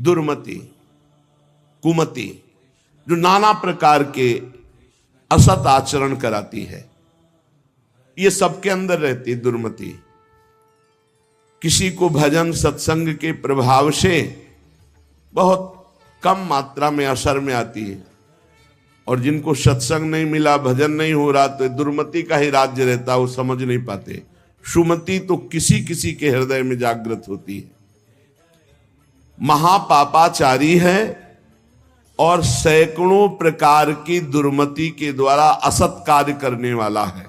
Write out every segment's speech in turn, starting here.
दुर्मति, कुमति, जो नाना प्रकार के असत आचरण कराती है, ये सबके अंदर रहती है दुर्मति। किसी को भजन सत्संग के प्रभाव से बहुत कम मात्रा में असर में आती है, और जिनको सत्संग नहीं मिला, भजन नहीं हो रहा, तो दुर्मति का ही राज्य रहता, वो समझ नहीं पाते। सुमति तो किसी किसी के हृदय में जागृत होती है। महापापाचारी है और सैकड़ों प्रकार की दुर्मति के द्वारा असत कार्य करने वाला है।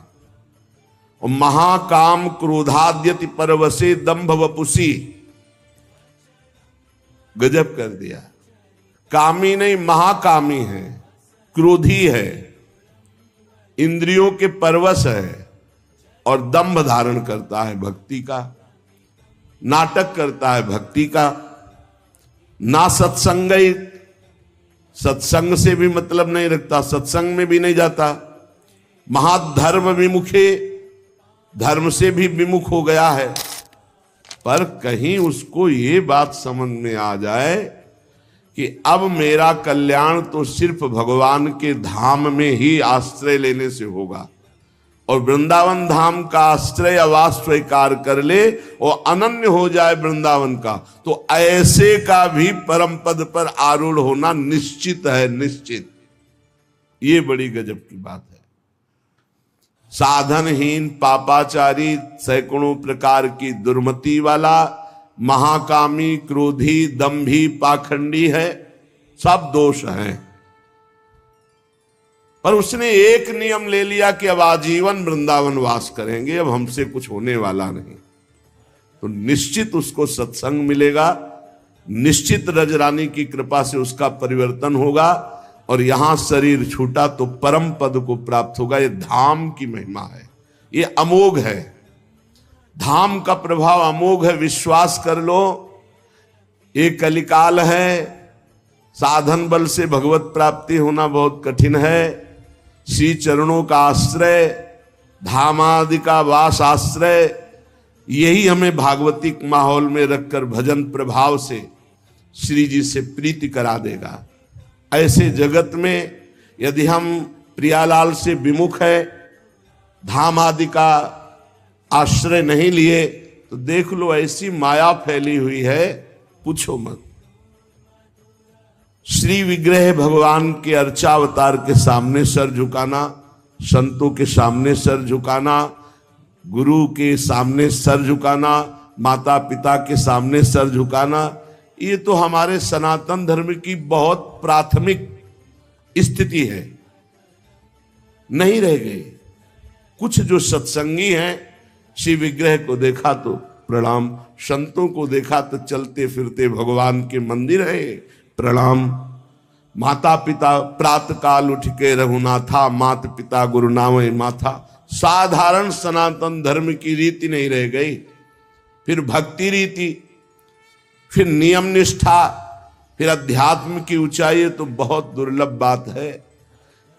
और महाकाम क्रोधाद्यति परवसे दंभ वपुसी, गजब कर दिया। कामी नहीं, महाकामी है, क्रोधी है, इंद्रियों के परवश है और दंभ धारण करता है भक्ति का, नाटक करता है भक्ति का। ना सत्संग, सत्संग से भी मतलब नहीं रखता, सत्संग में भी नहीं जाता। महाधर्म विमुखे, धर्म से भी विमुख हो गया है। पर कहीं उसको ये बात समझ में आ जाए कि अब मेरा कल्याण तो सिर्फ भगवान के धाम में ही आश्रय लेने से होगा, और वृंदावन धाम का आश्रय आवास स्वीकार कर ले और अनन्य हो जाए वृंदावन का, तो ऐसे का भी परम पद पर आरूढ़ होना निश्चित है, निश्चित। ये बड़ी गजब की बात है। साधनहीन, पापाचारी, सैकड़ों प्रकार की दुर्मति वाला, महाकामी, क्रोधी, दंभी, पाखंडी है, सब दोष हैं। पर उसने एक नियम ले लिया कि अब आजीवन वृंदावन वास करेंगे, अब हमसे कुछ होने वाला नहीं। तो निश्चित उसको सत्संग मिलेगा, निश्चित रजरानी की कृपा से उसका परिवर्तन होगा, और यहां शरीर छूटा तो परम पद को प्राप्त होगा। ये धाम की महिमा है, ये अमोघ है। धाम का प्रभाव अमोघ है, विश्वास कर लो। ये कलिकाल है, साधन बल से भगवत प्राप्ति होना बहुत कठिन है। श्री चरणों का आश्रय, धामादि का वास आश्रय, यही हमें भागवतिक माहौल में रखकर भजन प्रभाव से श्री जी से प्रीति करा देगा। ऐसे जगत में यदि हम प्रियालाल से विमुख है, धाम आदि का आश्रय नहीं लिए, तो देख लो ऐसी माया फैली हुई है, पूछो मत। श्री विग्रह भगवान के अर्चावतार के सामने सर झुकाना, संतों के सामने सर झुकाना, गुरु के सामने सर झुकाना, माता पिता के सामने सर झुकाना, ये तो हमारे सनातन धर्म की बहुत प्राथमिक स्थिति है, नहीं रह गई। कुछ जो सत्संगी हैं, श्री विग्रह को देखा तो प्रणाम, संतों को देखा तो चलते फिरते भगवान के मंदिर है, प्रणाम। माता पिता प्रातः काल उठ के रघुनाथा, माता पिता गुरु नामे माथा। साधारण सनातन धर्म की रीति नहीं रह गई। फिर भक्ति रीति, फिर नियम निष्ठा, फिर अध्यात्म की ऊंचाई, तो बहुत दुर्लभ बात है।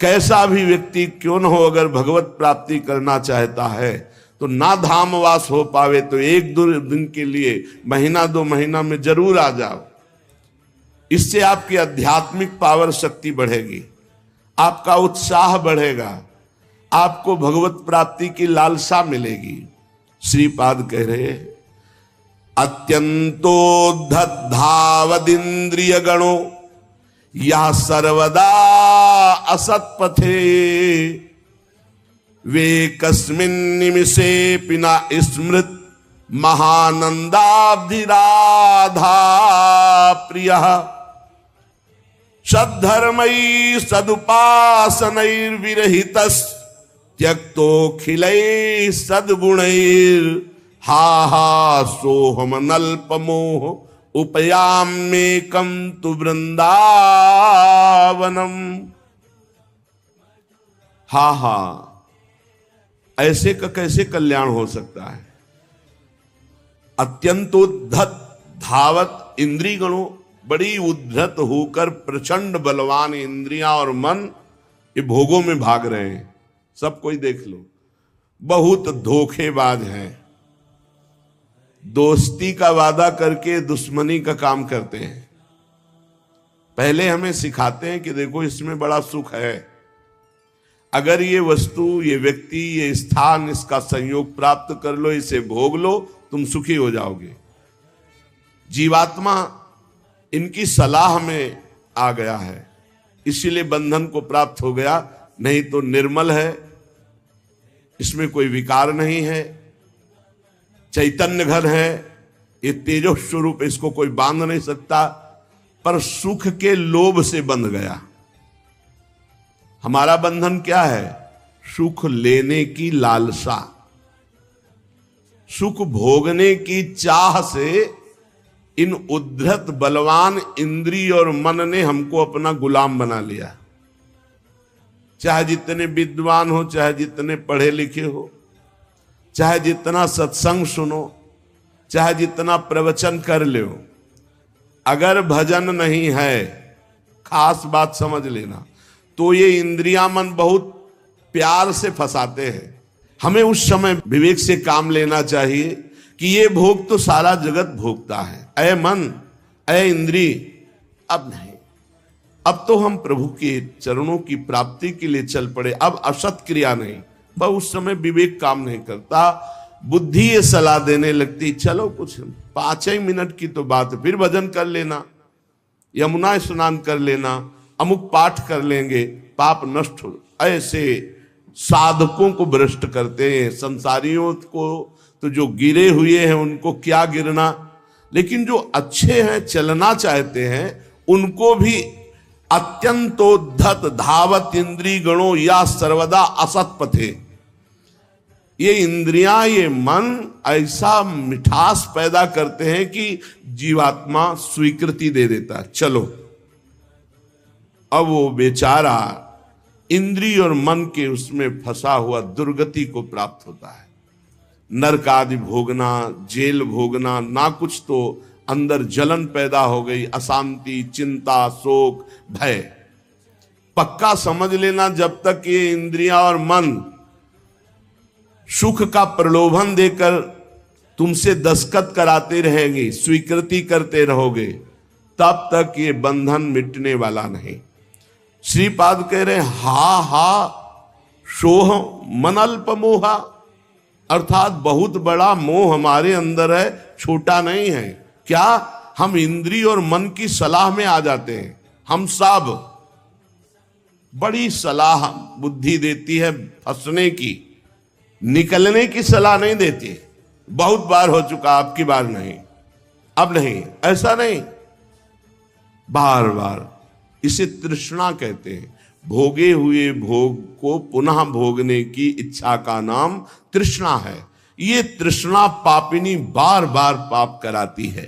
कैसा भी व्यक्ति क्यों न हो, अगर भगवत प्राप्ति करना चाहता है तो ना धामवास हो पावे तो एक दो दिन के लिए, महीना दो महीना में जरूर आ जाओ। इससे आपकी आध्यात्मिक पावर शक्ति बढ़ेगी, आपका उत्साह बढ़ेगा, आपको भगवत प्राप्ति की लालसा मिलेगी। श्रीपाद कह रहे हैं, अत्यंतोद्धतावदिंद्रिय गणो या सर्वदा असत्पथे वे कस्मिन् निमिषे पिना स्मृत महानंदाब्धिराधा प्रियः सद्धर्मैः सदुपासनैर्विरहितस् त्यक्तोऽखिलैः सद्गुणैर् हा हा सोहम नल्पमोह उपयाम्येकं तु वृंदावनम। हा हा, ऐसे का कैसे कल्याण हो सकता है। अत्यंतोद्धत धावत इंद्रिय गणों, बड़ी उद्धत होकर प्रचंड बलवान इंद्रियां और मन ये भोगों में भाग रहे हैं। सब कोई देख लो, बहुत धोखेबाज हैं, दोस्ती का वादा करके दुश्मनी का काम करते हैं। पहले हमें सिखाते हैं कि देखो इसमें बड़ा सुख है, अगर ये वस्तु, ये व्यक्ति, ये स्थान, इसका संयोग प्राप्त कर लो, इसे भोग लो, तुम सुखी हो जाओगे। जीवात्मा इनकी सलाह में आ गया है, इसीलिए बंधन को प्राप्त हो गया। नहीं तो निर्मल है, इसमें कोई विकार नहीं है, चैतन्य घन है, ये तेजो स्वरूप, इसको कोई बांध नहीं सकता, पर सुख के लोभ से बंध गया। हमारा बंधन क्या है? सुख लेने की लालसा, सुख भोगने की चाह से इन उद्धत बलवान इंद्रिय और मन ने हमको अपना गुलाम बना लिया। चाहे जितने विद्वान हो, चाहे जितने पढ़े लिखे हो, चाहे जितना सत्संग सुनो, चाहे जितना प्रवचन कर लो, अगर भजन नहीं है, खास बात समझ लेना, तो ये इंद्रियां मन बहुत प्यार से फंसाते हैं। हमें उस समय विवेक से काम लेना चाहिए कि ये भोग तो सारा जगत भोगता है, ऐ मन, ऐ इंद्री, अब नहीं, अब तो हम प्रभु के चरणों की प्राप्ति के लिए चल पड़े, अब असत क्रिया नहीं। पर उस समय विवेक काम नहीं करता, बुद्धि ये सलाह देने लगती, चलो कुछ 5 ही मिनट की तो बात है, फिर भजन कर लेना, यमुना स्नान कर लेना, अमुक पाठ कर लेंगे, पाप नष्ट हो। ऐसे साधकों को भ्रष्ट करते हैं। संसारियों को तो जो गिरे हुए हैं उनको क्या गिरना, लेकिन जो अच्छे हैं, चलना चाहते हैं, उनको भी अत्यंतोद्धत धावत इंद्रिय गणों या सर्वदा असत पथे। ये इंद्रियां, ये मन ऐसा मिठास पैदा करते हैं कि जीवात्मा स्वीकृति दे देता है, चलो। अब वो बेचारा इंद्रिय और मन के उसमें फंसा हुआ दुर्गति को प्राप्त होता है। नरक आदि भोगना, जेल भोगना, ना कुछ तो अंदर जलन पैदा हो गई, अशांति, चिंता, शोक, भय। पक्का समझ लेना, जब तक ये इंद्रियां और मन सुख का प्रलोभन देकर तुमसे दस्तखत कराते रहेंगे, स्वीकृति करते रहोगे, तब तक ये बंधन मिटने वाला नहीं। श्रीपाद कह रहे हा हा सोह मन अल्प मोहा, अर्थात बहुत बड़ा मोह हमारे अंदर है, छोटा नहीं है। क्या? हम इंद्रिय और मन की सलाह में आ जाते हैं। हम सब बड़ी सलाह बुद्धि देती है फंसने की, निकलने की सलाह नहीं देती। बहुत बार हो चुका, आपकी बार नहीं, अब नहीं, ऐसा नहीं, बार बार। इसे तृष्णा कहते हैं। भोगे हुए भोग को पुनः भोगने की इच्छा का नाम तृष्णा है। ये तृष्णा पापिनी बार बार पाप कराती है।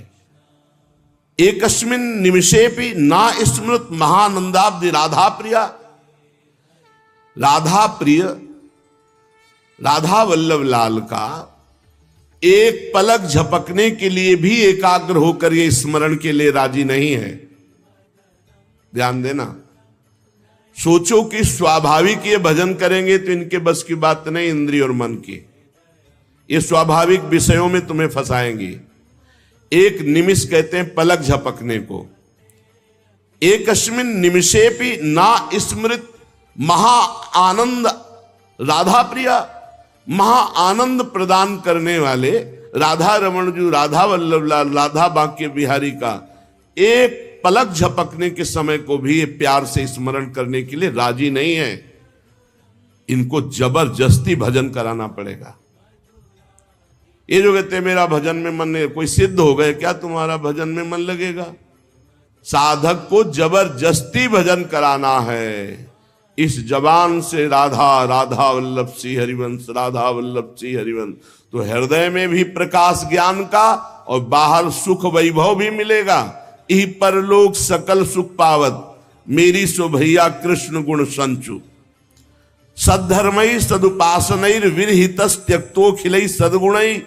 एकस्मिन निमिषेपि ना स्मृत महानंदाब्दि राधा प्रिया। राधा प्रिय, राधा वल्लभ लाल का एक पलक झपकने के लिए भी एकाग्र होकर ये स्मरण के लिए राजी नहीं है। ध्यान देना, सोचो कि स्वाभाविक ये भजन करेंगे तो इनके बस की बात नहीं, इंद्रिय और मन की। ये स्वाभाविक विषयों में तुम्हें फंसाएंगी। एक निमिष कहते हैं पलक झपकने को। एकस्मिन निमिषेपि ना स्मृत महा आनंद राधा प्रिया। महा आनंद प्रदान करने वाले राधा रमण जी, राधा वल्लभ लाल, राधा बांके बिहारी का एक पलक झपकने के समय को भी ये प्यार से स्मरण करने के लिए राजी नहीं है। इनको जबरदस्ती भजन कराना पड़ेगा। ये जो कहते हैं मेरा भजन में मन नहीं, कोई सिद्ध हो गए क्या तुम्हारा भजन में मन लगेगा? साधक को जबरदस्ती भजन कराना है। इस जबान से राधा राधा वल्लभ सी हरिवंश, राधा वल्लभ सी हरिवंश, तो हृदय में भी प्रकाश ज्ञान का और बाहर सुख वैभव भी मिलेगा। यही परलोक सकल सुख पावत, मेरी सो भैया कृष्ण गुण संचु। सद्धर्मई सदुपासनैर विरहितस् त्यक्तोखिलै सद्गुणै।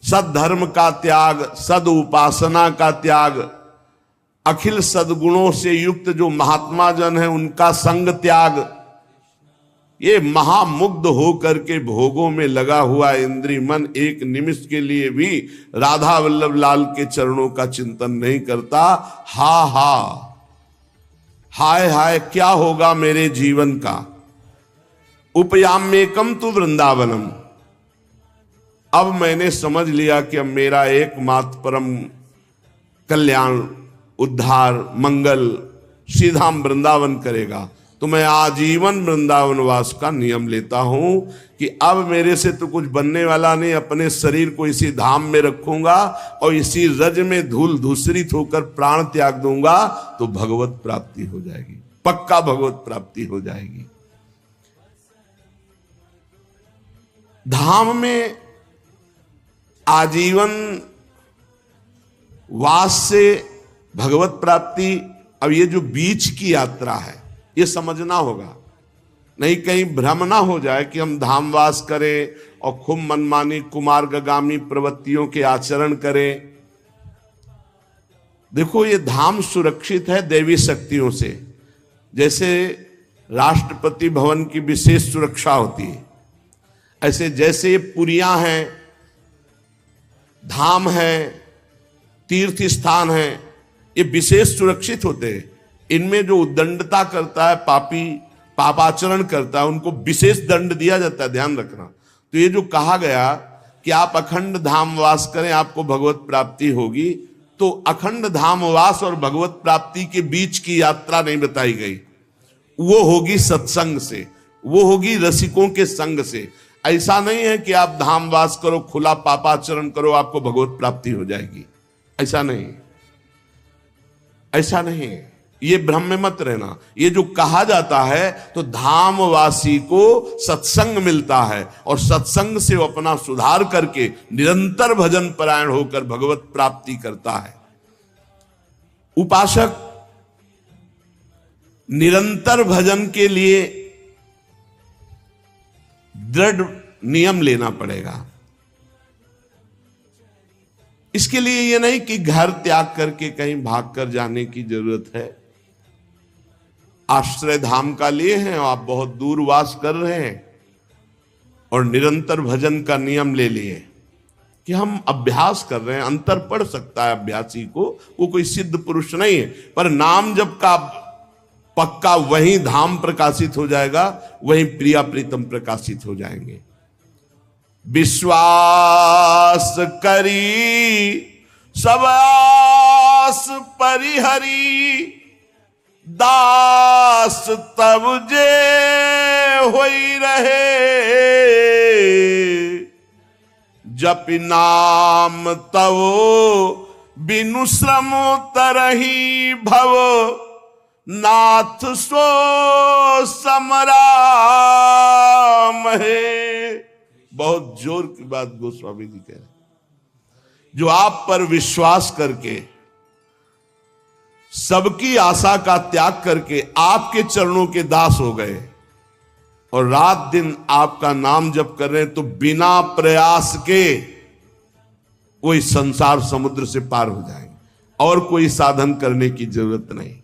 सद्धर्म का त्याग, सद उपासना का त्याग, अखिल सद्गुणों से युक्त जो महात्मा जन है उनका संग त्याग, ये महामुग्ध होकर के भोगों में लगा हुआ इंद्रिय मन एक निमिष के लिए भी राधा वल्लभ लाल के चरणों का चिंतन नहीं करता। हाय हाय क्या होगा मेरे जीवन का। उपयाम्येकम तु वृंदावनम। अब मैंने समझ लिया कि अब मेरा एकमात्र परम कल्याण, उद्धार, मंगल सीधा वृंदावन करेगा। तो मैं आजीवन वृंदावन वास का नियम लेता हूं कि अब मेरे से तो कुछ बनने वाला नहीं। अपने शरीर को इसी धाम में रखूंगा और इसी रज में धूल धूसरित होकर प्राण त्याग दूंगा तो भगवत प्राप्ति हो जाएगी, पक्का भगवत प्राप्ति हो जाएगी। धाम में आजीवन वास से भगवत प्राप्ति। अब ये जो बीच की यात्रा है ये समझना होगा, नहीं कहीं भ्रम ना हो जाए कि हम धामवास करें और खूब मनमानी कुमार्गामी प्रवृत्तियों के आचरण करें। देखो ये धाम सुरक्षित है देवी शक्तियों से। जैसे राष्ट्रपति भवन की विशेष सुरक्षा होती है, ऐसे जैसे ये पुरियां हैं, धाम है, तीर्थ स्थान है, ये विशेष सुरक्षित होते हैं। इनमें जो उद्दंडता करता है, पापी पापाचरण करता है, उनको विशेष दंड दिया जाता है, ध्यान रखना। तो ये जो कहा गया कि आप अखंड धामवास करें आपको भगवत प्राप्ति होगी, तो अखंड धामवास और भगवत प्राप्ति के बीच की यात्रा नहीं बताई गई। वो होगी सत्संग से, वो होगी रसिकों के संग से। ऐसा नहीं है कि आप धामवास करो, खुला पापाचरण करो, आपको भगवत प्राप्ति हो जाएगी। ऐसा नहीं, ऐसा नहीं, ये भ्रम में मत रहना। ये जो कहा जाता है तो धामवासी को सत्संग मिलता है और सत्संग से वो अपना सुधार करके निरंतर भजन परायण होकर भगवत प्राप्ति करता है। उपासक निरंतर भजन के लिए दृढ़ नियम लेना पड़ेगा। इसके लिए ये नहीं कि घर त्याग करके कहीं भागकर जाने की जरूरत है। आश्रय धाम का लिए हैं और आप बहुत दूर वास कर रहे हैं और निरंतर भजन का नियम ले लिए कि हम अभ्यास कर रहे हैं। अंतर पड़ सकता है अभ्यासी को, वो कोई सिद्ध पुरुष नहीं है, पर नाम जप का पक्का वहीं धाम प्रकाशित हो जाएगा, वहीं प्रिया प्रीतम प्रकाशित हो जाएंगे। विश्वास करी सब आस परिहरी, दास तब जे होई रहे, जप नाम तव बिनु श्रम तरही भव, नाथ सो समराम है। बहुत जोर की बात गोस्वामी जी कह रहे हैं। जो आप पर विश्वास करके सबकी आशा का त्याग करके आपके चरणों के दास हो गए और रात दिन आपका नाम जप कर रहे हैं, तो बिना प्रयास के वो इस संसार समुद्र से पार हो जाएंगे और कोई साधन करने की जरूरत नहीं।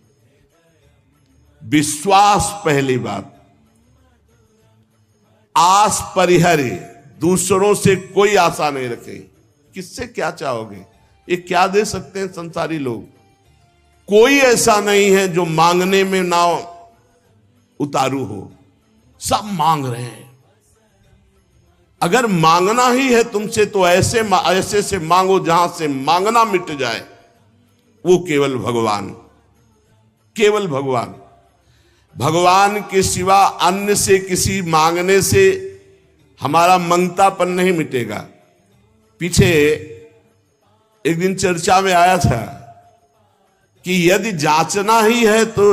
विश्वास पहली बात। आस परिहरे, दूसरों से कोई आशा नहीं रखे। किससे क्या चाहोगे? ये क्या दे सकते हैं संसारी लोग? कोई ऐसा नहीं है जो मांगने में ना उतारू हो, सब मांग रहे हैं। अगर मांगना ही है तुमसे तो ऐसे से मांगो जहां से मांगना मिट जाए। वो केवल भगवान, केवल भगवान। भगवान के सिवा अन्य से किसी मांगने से हमारा मंगतापन नहीं मिटेगा। पीछे एक दिन चर्चा में आया था कि यदि जांचना ही है तो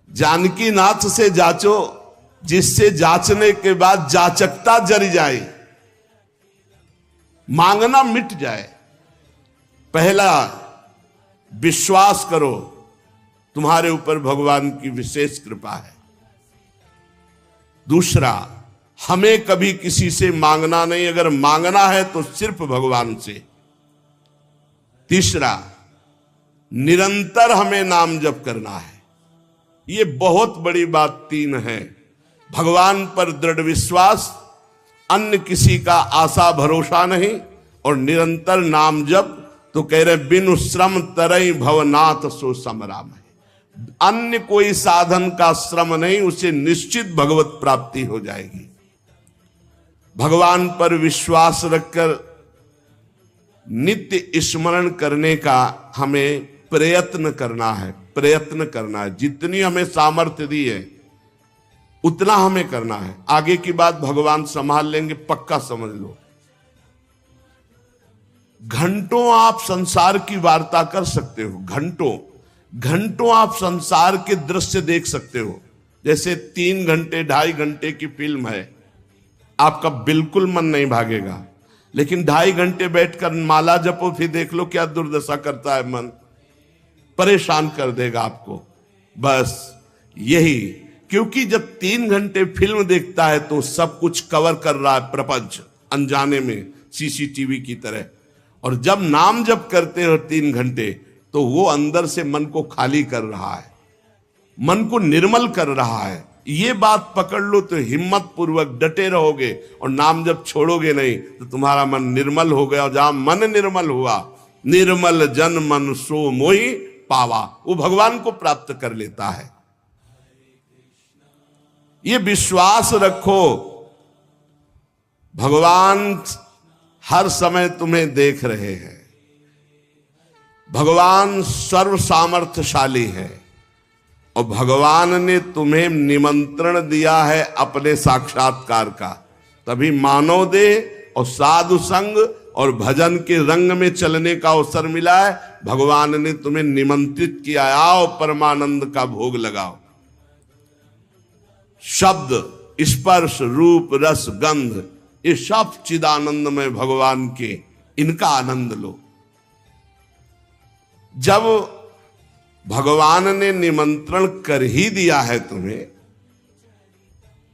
जानकी नाथ से जांचो, जिससे जांचने के बाद जाचकता जरी जाए, मांगना मिट जाए। पहला विश्वास करो तुम्हारे ऊपर भगवान की विशेष कृपा है। दूसरा, हमें कभी किसी से मांगना नहीं, अगर मांगना है तो सिर्फ भगवान से। तीसरा, निरंतर हमें नाम जप करना है। ये बहुत बड़ी बात तीन है। भगवान पर दृढ़ विश्वास, अन्य किसी का आशा भरोसा नहीं, और निरंतर नाम जप। तो कह रहे बिनु श्रम तरई भवनाथ सो समराम है। अन्य कोई साधन का श्रम नहीं, उसे निश्चित भगवत प्राप्ति हो जाएगी। भगवान पर विश्वास रखकर नित्य स्मरण करने का हमें प्रयत्न करना है, प्रयत्न करना है। जितनी हमें सामर्थ्य दी है उतना हमें करना है। आगे की बात भगवान संभाल लेंगे, पक्का समझ लो। घंटों आप संसार की वार्ता कर सकते हो, घंटों घंटों आप संसार के दृश्य देख सकते हो। जैसे 3 घंटे 2.5 घंटे की फिल्म है, आपका बिल्कुल मन नहीं भागेगा, लेकिन 2.5 घंटे बैठकर माला जपो, फिर देख लो क्या दुर्दशा करता है मन, परेशान कर देगा आपको। बस यही, क्योंकि जब 3 घंटे फिल्म देखता है तो सब कुछ कवर कर रहा है प्रपंच, अनजाने में सीसीटीवी की तरह। और जब नाम जप करते हो 3 घंटे, तो वो अंदर से मन को खाली कर रहा है, मन को निर्मल कर रहा है। ये बात पकड़ लो तो हिम्मत पूर्वक डटे रहोगे, और नाम जब छोड़ोगे नहीं तो तुम्हारा मन निर्मल हो गया। और जहां मन निर्मल हुआ, निर्मल जन मन सो मोहि पावा, वो भगवान को प्राप्त कर लेता है। ये विश्वास रखो, भगवान हर समय तुम्हें देख रहे हैं। भगवान सर्व सामर्थ्यशाली है, और भगवान ने तुम्हें निमंत्रण दिया है अपने साक्षात्कार का। तभी मानव देह और साधु संग और भजन के रंग में चलने का अवसर मिला है। भगवान ने तुम्हें निमंत्रित किया, आओ परमानंद का भोग लगाओ। शब्द, स्पर्श, रूप, रस, गंध, ये सब चिदानंद में भगवान के, इनका आनंद लो। जब भगवान ने निमंत्रण कर ही दिया है तुम्हें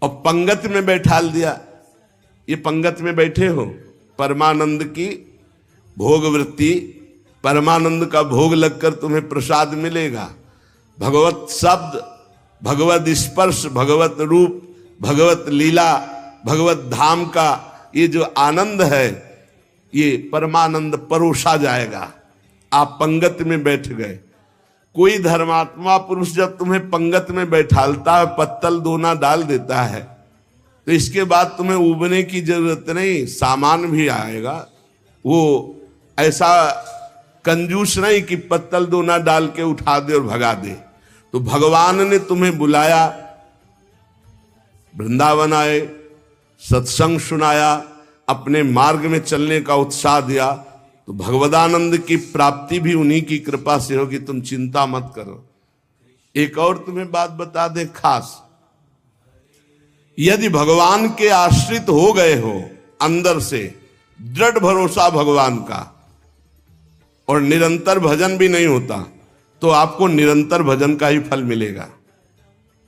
और पंगत में बैठा दिया, ये पंगत में बैठे हो, परमानंद की भोग वृत्ति, परमानंद का भोग लगकर तुम्हें प्रसाद मिलेगा। भगवत शब्द, भगवत स्पर्श, भगवत रूप, भगवत लीला, भगवत धाम का ये जो आनंद है, ये परमानंद परोसा जाएगा। आप पंगत में बैठ गए। कोई धर्मात्मा पुरुष जब तुम्हें पंगत में बैठालता है, पत्तल दोना डाल देता है, तो इसके बाद तुम्हें उबने की जरूरत नहीं, सामान भी आएगा। वो ऐसा कंजूस नहीं कि पत्तल दोना डाल के उठा दे और भगा दे। तो भगवान ने तुम्हें बुलाया, वृंदावन आए, सत्संग सुनाया, अपने मार्ग में चलने का उत्साह दिया, तो भगवदानंद की प्राप्ति भी उन्हीं की कृपा से होगी। तुम चिंता मत करो। एक और तुम्हें बात बता दे खास, यदि भगवान के आश्रित हो गए हो, अंदर से दृढ़ भरोसा भगवान का, और निरंतर भजन भी नहीं होता, तो आपको निरंतर भजन का ही फल मिलेगा।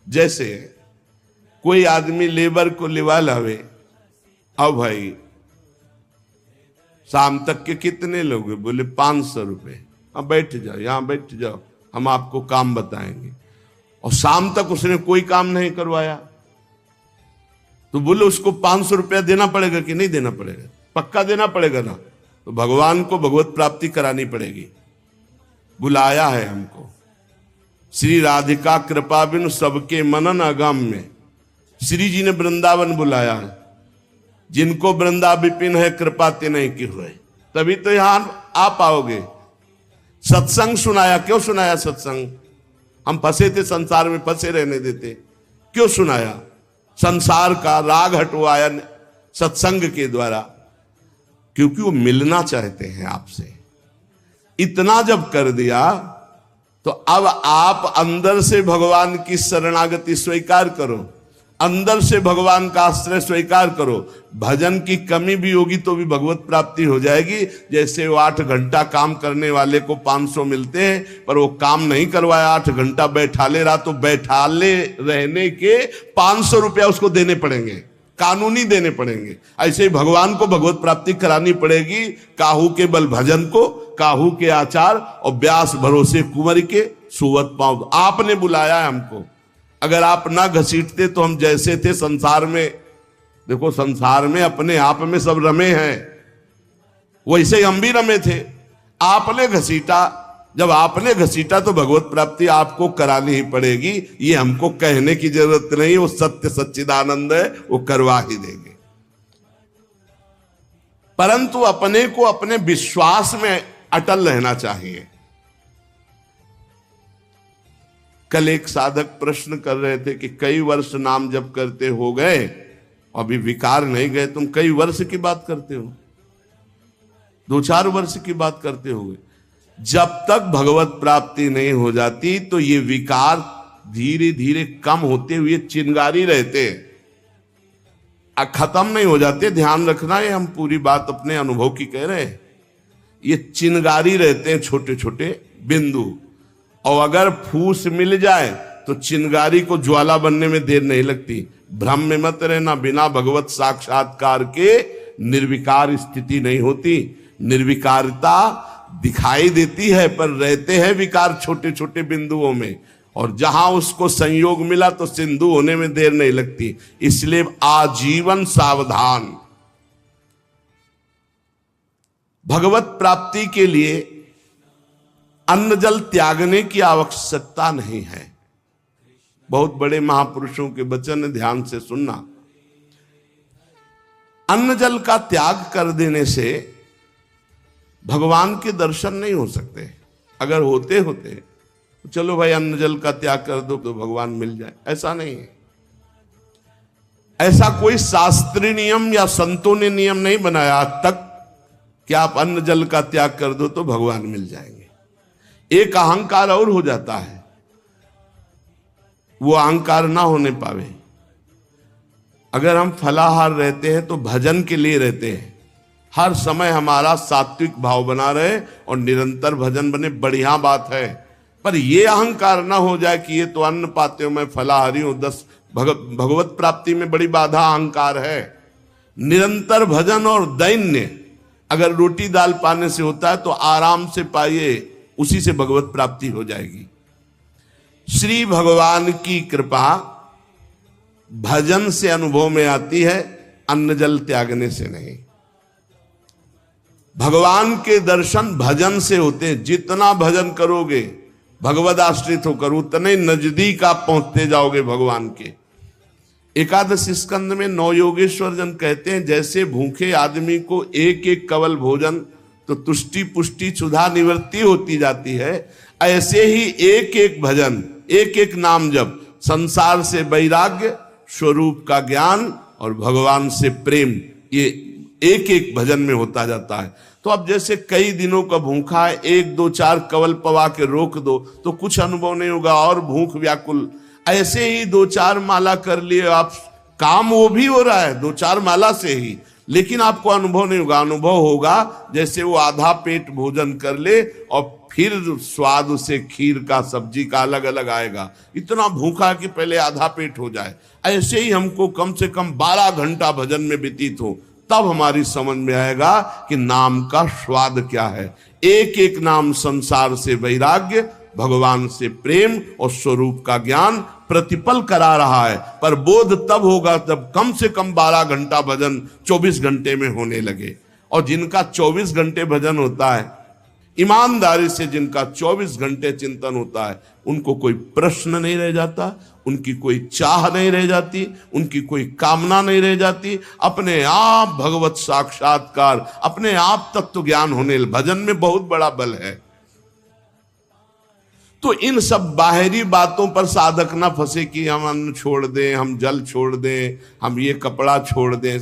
जैसे कोई आदमी लेबर को लिवा लावे, अब भाई शाम तक के कितने लोग, बोले 500 रुपए, अब बैठ जाओ, यहां बैठ जाओ, हम आपको काम बताएंगे। और शाम तक उसने कोई काम नहीं करवाया, तो बोले उसको 500 रुपया देना पड़ेगा कि नहीं देना पड़ेगा? पक्का देना पड़ेगा ना। तो भगवान को भगवत प्राप्ति करानी पड़ेगी। बुलाया है हमको, श्री राधिका कृपा बिनु सबके मनन अगम में श्री जी ने वृंदावन बुलाया है। जिनको वृंदा विपिन है कृपा ते नहीं की हुए, तभी तो यहां आ पाओगे। सत्संग सुनाया, क्यों सुनाया सत्संग? हम फंसे थे संसार में, फंसे रहने देते, क्यों सुनाया? संसार का राग हटवाया सत्संग के द्वारा, क्योंकि वो मिलना चाहते हैं आपसे। इतना जब कर दिया तो अब आप अंदर से भगवान की शरणागति स्वीकार करो, अंदर से भगवान का आश्रय स्वीकार करो। भजन की कमी भी होगी तो भी भगवत प्राप्ति हो जाएगी। जैसे वो 8 घंटा काम करने वाले को 500 मिलते हैं, पर वो काम नहीं करवाया, 8 घंटा बैठाले रहा, तो बैठाले रहने के 500 रुपया उसको देने पड़ेंगे, कानूनी देने पड़ेंगे। ऐसे ही भगवान को भगवत प्राप्ति करानी पड़ेगी। काहू के बल भजन को, काहू के आचार, और व्यास भरोसे कुंवर के सुवत पाँव। आपने बुलाया है हमको, अगर आप ना घसीटते तो हम जैसे थे संसार में, देखो संसार में अपने आप में सब रमे हैं, वैसे ही हम भी रमे थे। आपने घसीटा, जब आपने घसीटा तो भगवत प्राप्ति आपको करानी ही पड़ेगी। ये हमको कहने की जरूरत नहीं, वो सत्य सच्चिदानंद है, वो करवा ही देंगे। परंतु अपने को अपने विश्वास में अटल रहना चाहिए। कल एक साधक प्रश्न कर रहे थे कि कई वर्ष नाम जप करते हो गए, अभी विकार नहीं गए, तुम कई वर्ष की बात करते हो, 2-4 वर्ष की बात करते हो। जब तक भगवत प्राप्ति नहीं हो जाती तो ये विकार धीरे धीरे कम होते हुए चिंगारी रहते हैं, खत्म नहीं हो जाते। ध्यान रखना, ये हम पूरी बात अपने अनुभव की कह रहे हैं। ये चिंगारी रहते हैं, छोटे छोटे बिंदु, और अगर फूस मिल जाए तो चिंगारी को ज्वाला बनने में देर नहीं लगती। भ्रम में मत रहना, बिना भगवत साक्षात्कार के निर्विकार स्थिति नहीं होती। निर्विकारता दिखाई देती है, पर रहते हैं विकार छोटे छोटे बिंदुओं में, और जहां उसको संयोग मिला तो सिंधु होने में देर नहीं लगती। इसलिए आजीवन सावधान। भगवत प्राप्ति के लिए अन्न जल त्यागने की आवश्यकता नहीं है। बहुत बड़े महापुरुषों के वचन ध्यान से सुनना। अन्न जल का त्याग कर देने से भगवान के दर्शन नहीं हो सकते। अगर होते होते तो चलो भाई अन्न जल का त्याग कर दो तो भगवान मिल जाए, ऐसा नहीं है। ऐसा कोई शास्त्रीय नियम या संतों ने नियम नहीं बनाया आज तक कि आप अन्न जल का त्याग कर दो तो भगवान मिल जाएंगे। एक अहंकार और हो जाता है, वो अहंकार ना होने पावे। अगर हम फलाहार रहते हैं तो भजन के लिए रहते हैं, हर समय हमारा सात्विक भाव बना रहे और निरंतर भजन बने, बढ़िया बात है। पर यह अहंकार ना हो जाए कि ये तो अन्न पाते हो, मैं फलाहारी हूं, 10 भगवत प्राप्ति में बड़ी बाधा अहंकार है। निरंतर भजन और दैन्य, अगर रोटी दाल पाने से होता है तो आराम से पाइए, उसी से भगवत प्राप्ति हो जाएगी। श्री भगवान की कृपा भजन से अनुभव में आती है, अन्न जल त्यागने से नहीं। भगवान के दर्शन भजन से होते हैं। जितना भजन करोगे भगवद आश्रित होकर, उतने नजदीक आप पहुंचते जाओगे भगवान के। एकादश स्कंद में 9 योगेश्वर जन कहते हैं, जैसे भूखे आदमी को एक एक कवल भोजन तो तुष्टि पुष्टि क्षुधा निवृत्ति होती जाती है, ऐसे ही एक एक भजन, एक एक नाम जप संसार से वैराग्य, स्वरूप का ज्ञान और भगवान से प्रेम, ये एक एक भजन में होता जाता है। तो अब जैसे कई दिनों का भूखा है, 1-2-4 कवल पवा के रोक दो तो कुछ अनुभव नहीं होगा, और भूख व्याकुल। ऐसे ही 2-4 माला कर लिए आप, काम वो भी हो रहा है 2-4 माला से ही, लेकिन आपको अनुभव नहीं होगा। अनुभव होगा जैसे वो आधा पेट भोजन कर ले और फिर स्वाद उसे खीर का सब्जी का अलग अलग आएगा, इतना भूखा कि पहले आधा पेट हो जाए। ऐसे ही हमको कम से कम 12 घंटा भजन में व्यतीत हो, तब हमारी समझ में आएगा कि नाम का स्वाद क्या है। एक एक नाम संसार से वैराग्य, भगवान से प्रेम और स्वरूप का ज्ञान प्रतिपल करा रहा है। पर बोध तब होगा जब कम से कम 12 घंटा भजन 24 घंटे में होने लगे। और जिनका 24 घंटे भजन होता है, ईमानदारी से जिनका 24 घंटे चिंतन होता है, उनको कोई प्रश्न नहीं रह जाता, उनकी कोई चाह नहीं रह जाती, उनकी कोई कामना नहीं रह जाती। अपने आप भगवत साक्षात्कार, अपने आप तत्व ज्ञान होने, भजन में बहुत बड़ा बल है। तो इन सब बाहरी बातों पर साधक ना फंसे कि हम अन्न छोड़ दें, हम जल छोड़ दें, हम ये कपड़ा छोड़ दें।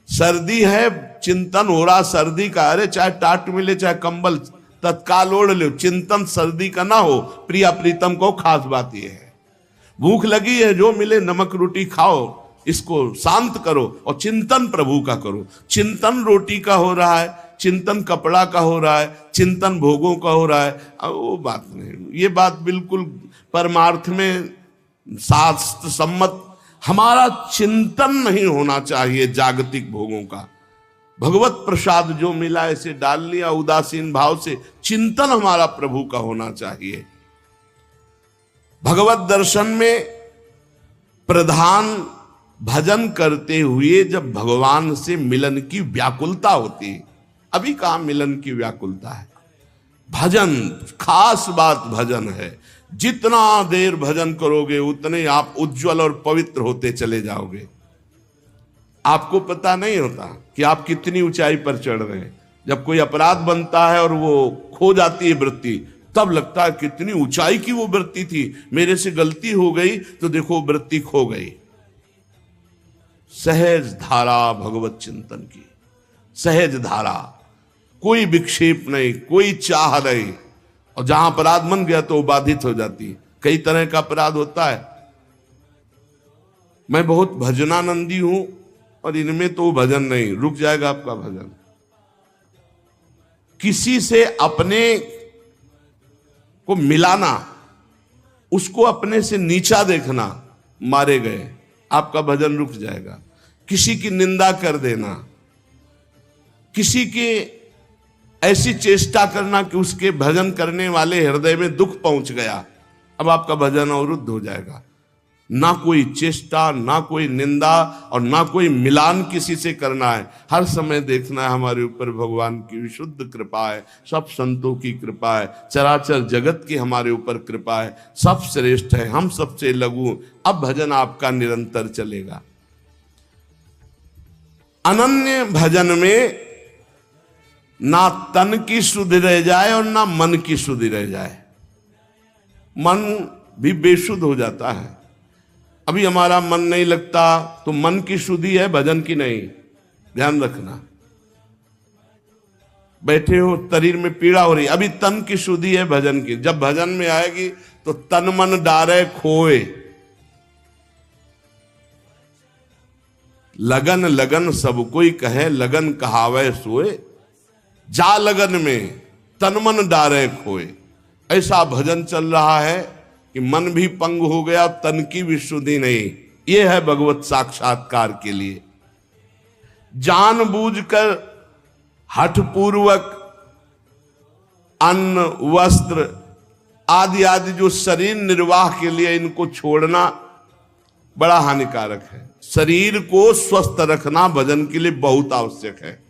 सर्दी है, चिंतन हो रहा सर्दी का, अरे चाहे टाट मिले चाहे कंबल तत्काल ओढ़ लो, चिंतन सर्दी का ना हो। प्रिया प्रीतम को खास बात यह है, भूख लगी है जो मिले नमक रोटी खाओ, इसको शांत करो और चिंतन प्रभु का करो। चिंतन रोटी का हो रहा है, चिंतन कपड़ा का हो रहा है, चिंतन भोगों का हो रहा है, वो बात नहीं। ये बात बिल्कुल परमार्थ में शास्त्र सम्मत, हमारा चिंतन नहीं होना चाहिए जागतिक भोगों का। भगवत प्रसाद जो मिला इसे डाल लिया उदासीन भाव से, चिंतन हमारा प्रभु का होना चाहिए। भगवत दर्शन में प्रधान भजन करते हुए जब भगवान से मिलन की व्याकुलता होती है। अभी कहाँ मिलन की व्याकुलता है? भजन, खास बात भजन है। जितना देर भजन करोगे उतने आप उज्जवल और पवित्र होते चले जाओगे। आपको पता नहीं होता कि आप कितनी ऊंचाई पर चढ़ रहे हैं। जब कोई अपराध बनता है और वो खो जाती है वृत्ति, तब लगता है कितनी ऊंचाई की वो वृत्ति थी, मेरे से गलती हो गई तो देखो वृत्ति खो गई। सहज धारा भगवत चिंतन की, सहज धारा, कोई विक्षेप नहीं, कोई चाह नहीं। और जहां अपराध बन गया तो वो बाधित हो जाती है। कई तरह का अपराध होता है। मैं बहुत भजनानंदी हूं और इनमें तो भजन नहीं, रुक जाएगा आपका भजन। किसी से अपने को मिलाना, उसको अपने से नीचा देखना, मारे गए, आपका भजन रुक जाएगा। किसी की निंदा कर देना, किसी के ऐसी चेष्टा करना कि उसके भजन करने वाले हृदय में दुख पहुंच गया, अब आपका भजन अवरुद्ध हो जाएगा। ना कोई चेष्टा, ना कोई निंदा और ना कोई मिलान किसी से करना है। हर समय देखना है हमारे ऊपर भगवान की विशुद्ध कृपा है, सब संतों की कृपा है, चराचर जगत की हमारे ऊपर कृपा है, सब श्रेष्ठ है, हम सबसे लघु। अब भजन आपका निरंतर चलेगा। अनन्य भजन में ना तन की शुद्धि रह जाए और ना मन की शुद्धि रह जाए। मन भी बेशुद्ध हो जाता है। अभी हमारा मन नहीं लगता तो मन की शुद्धि है, भजन की नहीं, ध्यान रखना। बैठे हो, शरीर में पीड़ा हो रही, अभी तन की शुद्धि है, भजन की। जब भजन में आएगी तो तन मन डारे खोए। लगन लगन सब कोई कहे, लगन कहावे सोए। जा लगन में तन मन डारे खोए। ऐसा भजन चल रहा है कि मन भी पंग हो गया, तन की भी शुद्धि नहीं। यह है भगवत साक्षात्कार के लिए। जानबूझकर हठपूर्वक अन्न, वस्त्र आदि आदि जो शरीर निर्वाह के लिए इनको छोड़ना बड़ा हानिकारक है। शरीर को स्वस्थ रखना भजन के लिए बहुत आवश्यक है।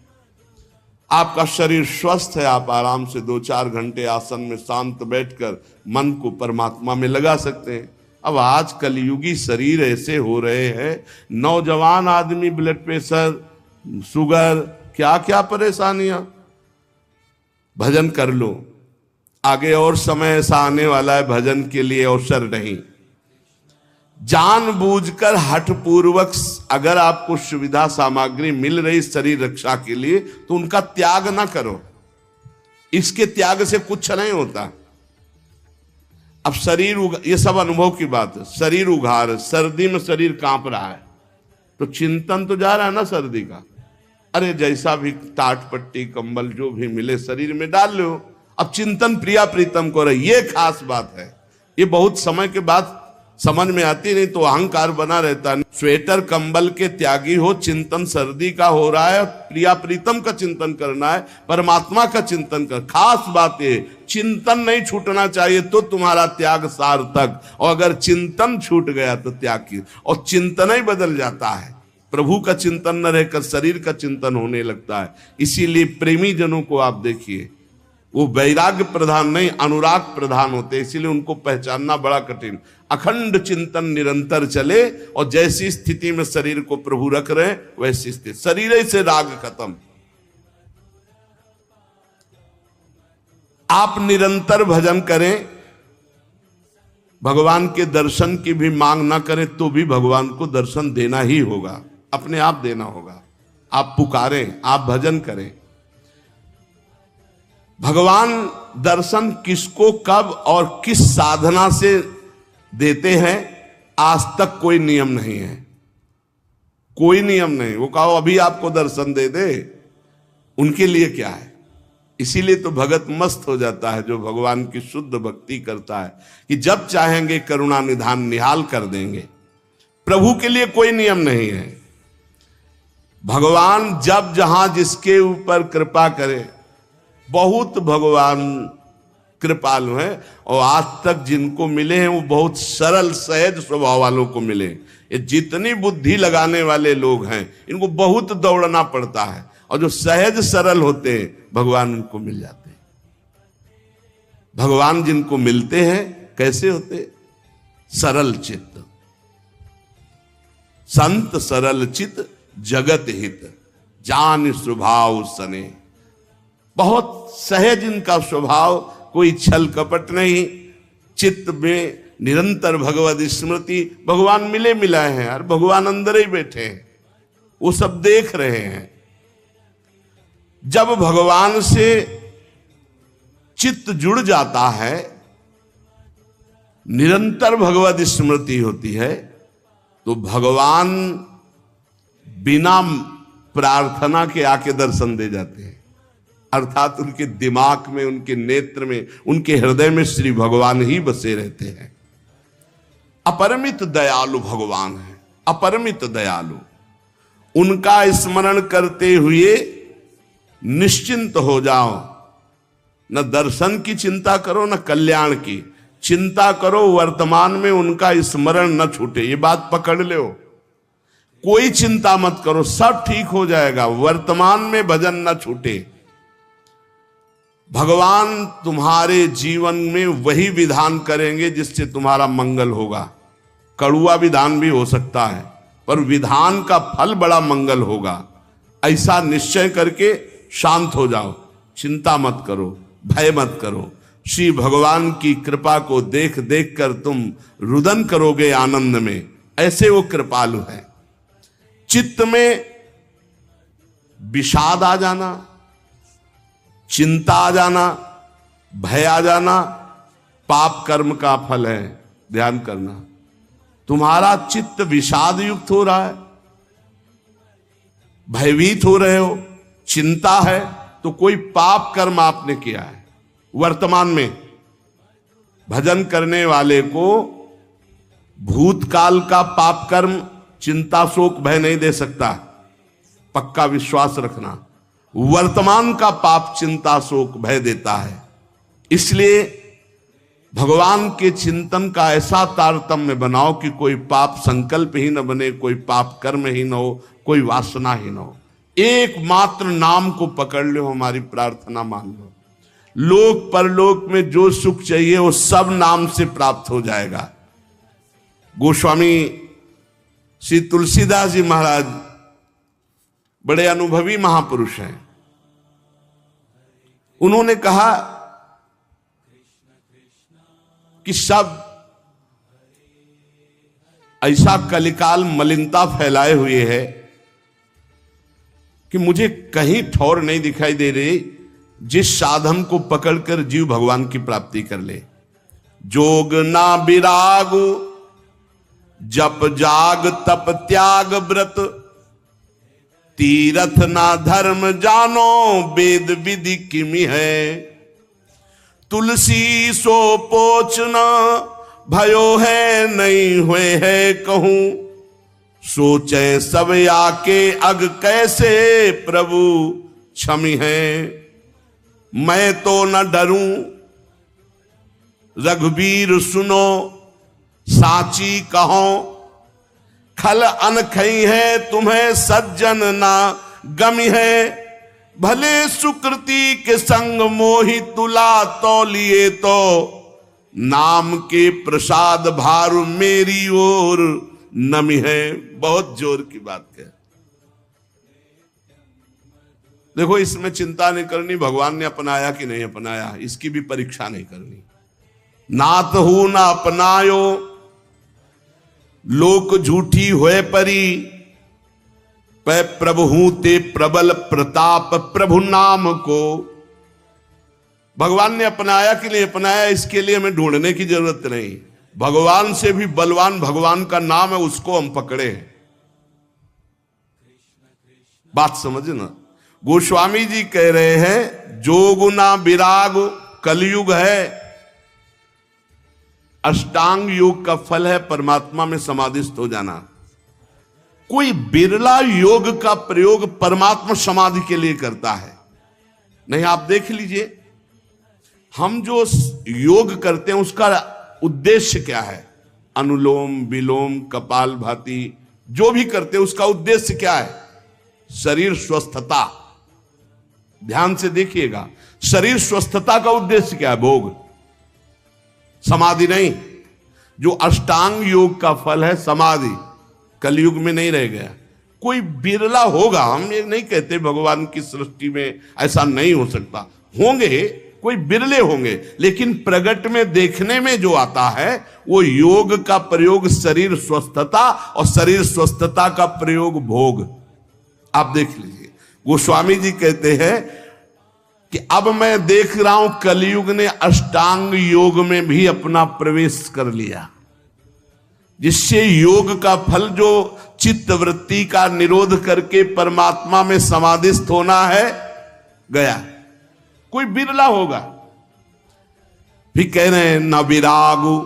आपका शरीर स्वस्थ है, आप आराम से 2-4 घंटे आसन में शांत बैठकर मन को परमात्मा में लगा सकते हैं। अब आज कलयुगी शरीर ऐसे हो रहे हैं, नौजवान आदमी ब्लड प्रेशर, शुगर, क्या क्या परेशानियां। भजन कर लो, आगे और समय ऐसा आने वाला है भजन के लिए अवसर नहीं। जानबूझकर हठपूर्वक अगर आपको सुविधा सामग्री मिल रही शरीर रक्षा के लिए तो उनका त्याग ना करो। इसके त्याग से कुछ नहीं होता। अब शरीर ये सब अनुभव की बात है। शरीर उघार, सर्दी में शरीर कांप रहा है तो चिंतन तो जा रहा है ना सर्दी का। अरे जैसा भी टाट पट्टी कंबल जो भी मिले शरीर में डाल लो। अब चिंतन प्रिया प्रीतम को रहे, ये खास बात है। ये बहुत समय के बाद समझ में आती, नहीं तो अहंकार बना रहता है। स्वेटर कंबल के त्यागी हो, चिंतन सर्दी का हो रहा है, प्रिया प्रीतम का चिंतन करना है, परमात्मा का चिंतन कर। खास बात है चिंतन नहीं छूटना चाहिए तो तुम्हारा त्याग सार्थक। और अगर चिंतन छूट गया तो त्याग की, और चिंतन ही बदल जाता है। प्रभु का चिंतन न रहकर शरीर का चिंतन होने लगता है। इसीलिए प्रेमी जनों को आप देखिए, वो वैराग्य प्रधान नहीं अनुराग प्रधान होते, इसीलिए उनको पहचानना बड़ा कठिन। अखंड चिंतन निरंतर चले और जैसी स्थिति में शरीर को प्रभु रख रहे हैं वैसी स्थिति, शरीर ही से राग खत्म। आप निरंतर भजन करें, भगवान के दर्शन की भी मांग ना करें तो भी भगवान को दर्शन देना ही होगा, अपने आप देना होगा। आप पुकारें, आप भजन करें। भगवान दर्शन किसको कब और किस साधना से देते हैं आज तक कोई नियम नहीं है, कोई नियम नहीं। वो कहो अभी आपको दर्शन दे दे, उनके लिए क्या है। इसीलिए तो भगत मस्त हो जाता है जो भगवान की शुद्ध भक्ति करता है कि जब चाहेंगे करुणा निधान निहाल कर देंगे। प्रभु के लिए कोई नियम नहीं है। भगवान जब जहां जिसके ऊपर कृपा करे, बहुत भगवान कृपालु हैं। और आज तक जिनको मिले हैं वो बहुत सरल सहज स्वभाव वालों को मिले। ये जितनी बुद्धि लगाने वाले लोग हैं इनको बहुत दौड़ना पड़ता है, और जो सहज सरल होते हैं भगवान उनको मिल जाते हैं। भगवान जिनको मिलते हैं कैसे होते? सरल चित्त। संत सरल चित्त जगत हित, जान स्वभाव सने। बहुत सहज इनका स्वभाव, कोई छल कपट नहीं, चित्त में निरंतर भगवत स्मृति। भगवान मिले मिलाए हैं यार, भगवान अंदर ही बैठे हैं, वो सब देख रहे हैं। जब भगवान से चित्त जुड़ जाता है, निरंतर भगवत स्मृति होती है, तो भगवान बिना प्रार्थना के आके दर्शन दे जाते हैं। अर्थात उनके दिमाग में, उनके नेत्र में, उनके हृदय में श्री भगवान ही बसे रहते हैं। अपरिमित दयालु भगवान है, अपरिमित दयालु। उनका स्मरण करते हुए निश्चिंत हो जाओ। न दर्शन की चिंता करो, न कल्याण की चिंता करो। वर्तमान में उनका स्मरण न छूटे, ये बात पकड़ लो। कोई चिंता मत करो, सब ठीक हो जाएगा। वर्तमान में भजन न छूटे। भगवान तुम्हारे जीवन में वही विधान करेंगे जिससे तुम्हारा मंगल होगा। कड़ुआ विधान भी हो सकता है, पर विधान का फल बड़ा मंगल होगा। ऐसा निश्चय करके शांत हो जाओ, चिंता मत करो, भय मत करो। श्री भगवान की कृपा को देख देख कर तुम रुदन करोगे आनंद में। ऐसे वो कृपालु है। चित्त में विषाद आ जाना, चिंता आ जाना, भय आ जाना, पाप कर्म का फल है। ध्यान करना, तुम्हारा चित्त विषाद युक्त हो रहा है, भयभीत हो रहे हो, चिंता है, तो कोई पाप कर्म आपने किया है। वर्तमान में भजन करने वाले को भूतकाल का पाप कर्म चिंता शोक भय नहीं दे सकता, पक्का विश्वास रखना। वर्तमान का पाप चिंता शोक भय देता है। इसलिए भगवान के चिंतन का ऐसा तारतम्य बनाओ कि कोई पाप संकल्प ही न बने, कोई पाप कर्म ही न हो, कोई वासना ही न हो। एकमात्र नाम को पकड़ लो, हमारी प्रार्थना मान लो। लोक परलोक में जो सुख चाहिए वो सब नाम से प्राप्त हो जाएगा। गोस्वामी श्री तुलसीदास जी महाराज बड़े अनुभवी महापुरुष हैं। उन्होंने कहा कि सब ऐसा कलिकाल मलिनता फैलाए हुए है कि मुझे कहीं ठौर नहीं दिखाई दे रही जिस साधन को पकड़कर जीव भगवान की प्राप्ति कर ले। जोग ना विराग, जप जाग तप त्याग व्रत, तीरथ ना धर्म जानो, वेद विधि किमि है। तुलसी सो पोछ न भयो है, नहीं हुए है कहूं, सोचे सब आके अग कैसे प्रभु क्षमि है। मैं तो न डरूं रघुवीर सुनो, साची कहो, खल अनखई है तुम्हें सज्जन ना गमी है। भले सुकृति के संग मोहि तुला तौलिए, तो नाम के प्रसाद भारू मेरी ओर नमी है। बहुत जोर की बात है। देखो, इसमें चिंता नहीं करनी भगवान ने अपनाया कि नहीं अपनाया, इसकी भी परीक्षा नहीं करनी। नात हूं ना अपनायो, लोक झूठी होए परी, पै प्रभु हूं ते प्रबल प्रताप प्रभु नाम को। भगवान ने अपनाया कि नहीं अपनाया, इसके लिए हमें ढूंढने की जरूरत नहीं। भगवान से भी बलवान भगवान का नाम है, उसको हम पकड़े। बात समझना। गोस्वामी जी कह रहे हैं जोगुना विराग कलयुग है, अष्टांग योग का फल है परमात्मा में समाधिस्थ हो जाना। कोई बिरला योग का प्रयोग परमात्मा समाधि के लिए करता है। नहीं, आप देख लीजिए, हम जो योग करते हैं उसका उद्देश्य क्या है? अनुलोम विलोम कपालभाति जो भी करते हैं उसका उद्देश्य क्या है? शरीर स्वस्थता। ध्यान से देखिएगा, शरीर स्वस्थता का उद्देश्य क्या है? भोग, समाधि नहीं। जो अष्टांग योग का फल है समाधि, कलयुग में नहीं रह गया। कोई बिरला होगा, हम ये नहीं कहते भगवान की सृष्टि में ऐसा नहीं हो सकता, होंगे, कोई बिरले होंगे, लेकिन प्रगट में देखने में जो आता है वो योग का प्रयोग शरीर स्वस्थता और शरीर स्वस्थता का प्रयोग भोग। आप देख लीजिए, गोस्वामी जी कहते हैं कि अब मैं देख रहा हूं कलयुग ने अष्टांग योग में भी अपना प्रवेश कर लिया, जिससे योग का फल जो चित्त वृत्ति का निरोध करके परमात्मा में समाधिस्थ होना है गया। कोई बिरला होगा। भी कह रहे हैं न विरागु,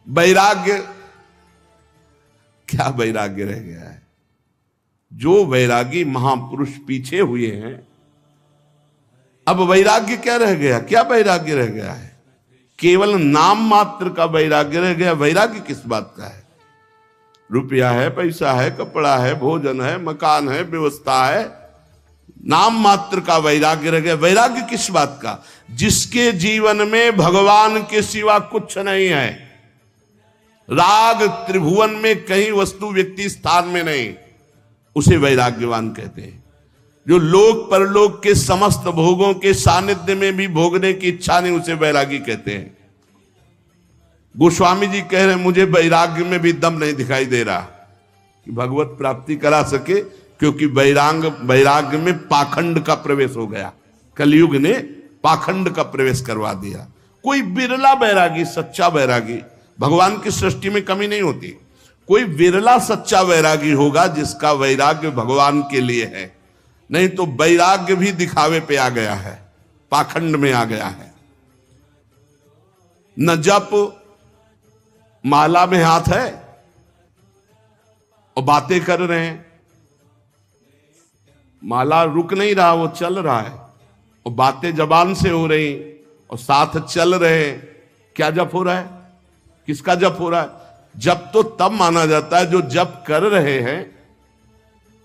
वैराग्य, क्या वैराग्य रह गया है? जो वैरागी महापुरुष पीछे हुए हैं, अब वैराग्य क्या रह गया? क्या वैराग्य रह गया है? केवल नाम मात्र का वैराग्य रह गया। वैराग्य किस बात का है? रुपया है, पैसा है, कपड़ा है, भोजन है, मकान है, व्यवस्था है, नाम मात्र का वैराग्य रह गया। वैराग्य किस बात का? जिसके जीवन में भगवान के सिवा कुछ नहीं है, राग त्रिभुवन में कहीं वस्तु व्यक्ति स्थान में नहीं, उसे वैराग्यवान कहते हैं। जो लोक परलोक के समस्त भोगों के सानिध्य में भी भोगने की इच्छा नहीं, उसे वैरागी कहते हैं। गोस्वामी जी कह रहे हैं मुझे वैराग्य में भी दम नहीं दिखाई दे रहा कि भगवत प्राप्ति करा सके, क्योंकि वैराग्य में पाखंड का प्रवेश हो गया। कलयुग ने पाखंड का प्रवेश करवा दिया। कोई बिरला वैरागी, सच्चा वैरागी, भगवान की सृष्टि में कमी नहीं होती, कोई विरला सच्चा वैरागी होगा जिसका वैराग्य भगवान के लिए है। नहीं तो वैराग्य भी दिखावे पे आ गया है, पाखंड में आ गया है। न जप, माला में हाथ है और बातें कर रहे हैं, माला रुक नहीं रहा, वो चल रहा है, और बातें जबान से हो रही और साथ चल रहे हैं। क्या जप हो रहा है? किसका जप हो रहा है? जप तो तब माना जाता है जो जप कर रहे हैं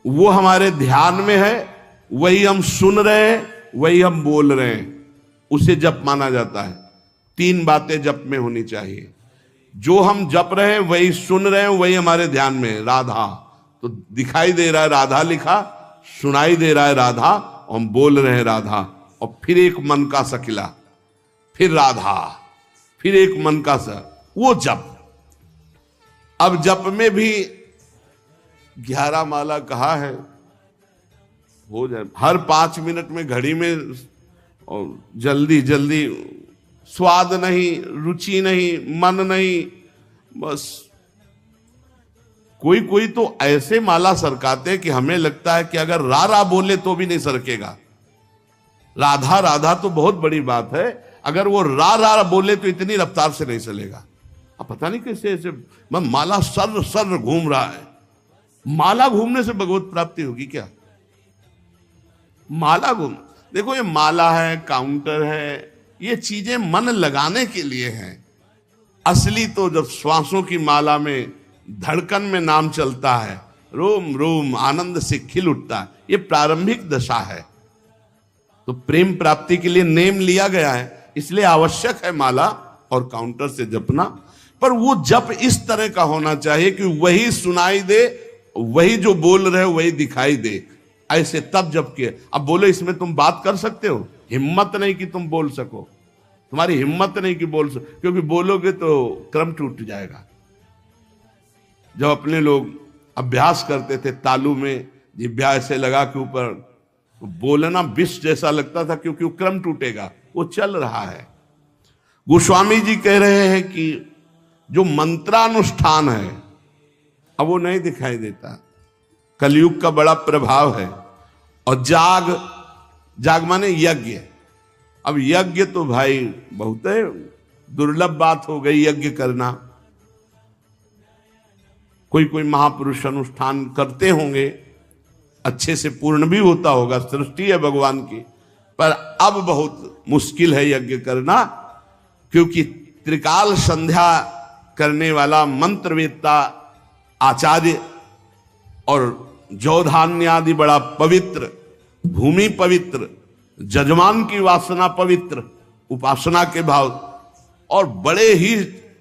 वो हमारे ध्यान में है, वही हम सुन रहे हैं, वही हम बोल रहे हैं, उसे जप माना जाता है। तीन बातें जप में होनी चाहिए। जो हम जप रहे हैं वही सुन रहे हैं, वही हमारे ध्यान में है। राधा तो दिखाई दे रहा है, राधा लिखा, सुनाई दे रहा है राधा, और हम बोल रहे हैं राधा, और फिर एक मन का सकिला, फिर राधा, फिर एक मन का सा, वो जप। अब जप में भी 11 माला कहा है, हो जाए हर 5 मिनट में घड़ी में, और जल्दी जल्दी, स्वाद नहीं, रुचि नहीं, मन नहीं, बस। कोई कोई तो ऐसे माला सरकाते कि हमें लगता है कि अगर रा रा बोले तो भी नहीं सरकेगा। राधा राधा तो बहुत बड़ी बात है, अगर वो रा रा बोले तो इतनी रफ्तार से नहीं चलेगा। अब पता नहीं कैसे ऐसे माला सर सर घूम रहा है। माला घूमने से भगवत प्राप्ति होगी क्या? माला घूम, देखो ये माला है, काउंटर है, ये चीजें मन लगाने के लिए हैं। असली तो जब श्वासों की माला में, धड़कन में नाम चलता है, रोम रोम आनंद से खिल उठता है, ये प्रारंभिक दशा है। तो प्रेम प्राप्ति के लिए नेम लिया गया है, इसलिए आवश्यक है माला और काउंटर से जपना। पर वो जप इस तरह का होना चाहिए कि वही सुनाई दे, वही जो बोल रहे हो वही दिखाई दे, ऐसे तब जप किए। अब बोलो इसमें तुम बात कर सकते हो? हिम्मत नहीं कि तुम बोल सको, तुम्हारी हिम्मत नहीं कि बोल सको, क्योंकि बोलोगे तो क्रम टूट जाएगा। जब अपने लोग अभ्यास करते थे तालू में जिभ्या ऐसे लगा के ऊपर, तो बोलना विष जैसा लगता था, क्योंकि वो क्रम टूटेगा, वो चल रहा है। गोस्वामी जी कह रहे हैं कि जो मंत्रानुष्ठान है अब वो नहीं दिखाई देता, कलयुग का बड़ा प्रभाव है। और जाग, जाग माने यज्ञ। अब यज्ञ तो भाई बहुत है, दुर्लभ बात हो गई यज्ञ करना। कोई कोई महापुरुष अनुष्ठान करते होंगे, अच्छे से पूर्ण भी होता होगा, सृष्टि है भगवान की, पर अब बहुत मुश्किल है यज्ञ करना, क्योंकि त्रिकाल संध्या करने वाला मंत्रवेत्ता आचार्य और जौ धान्य आदि बड़ा पवित्र, भूमि पवित्र, जजमान की वासना पवित्र, उपासना के भाव, और बड़े ही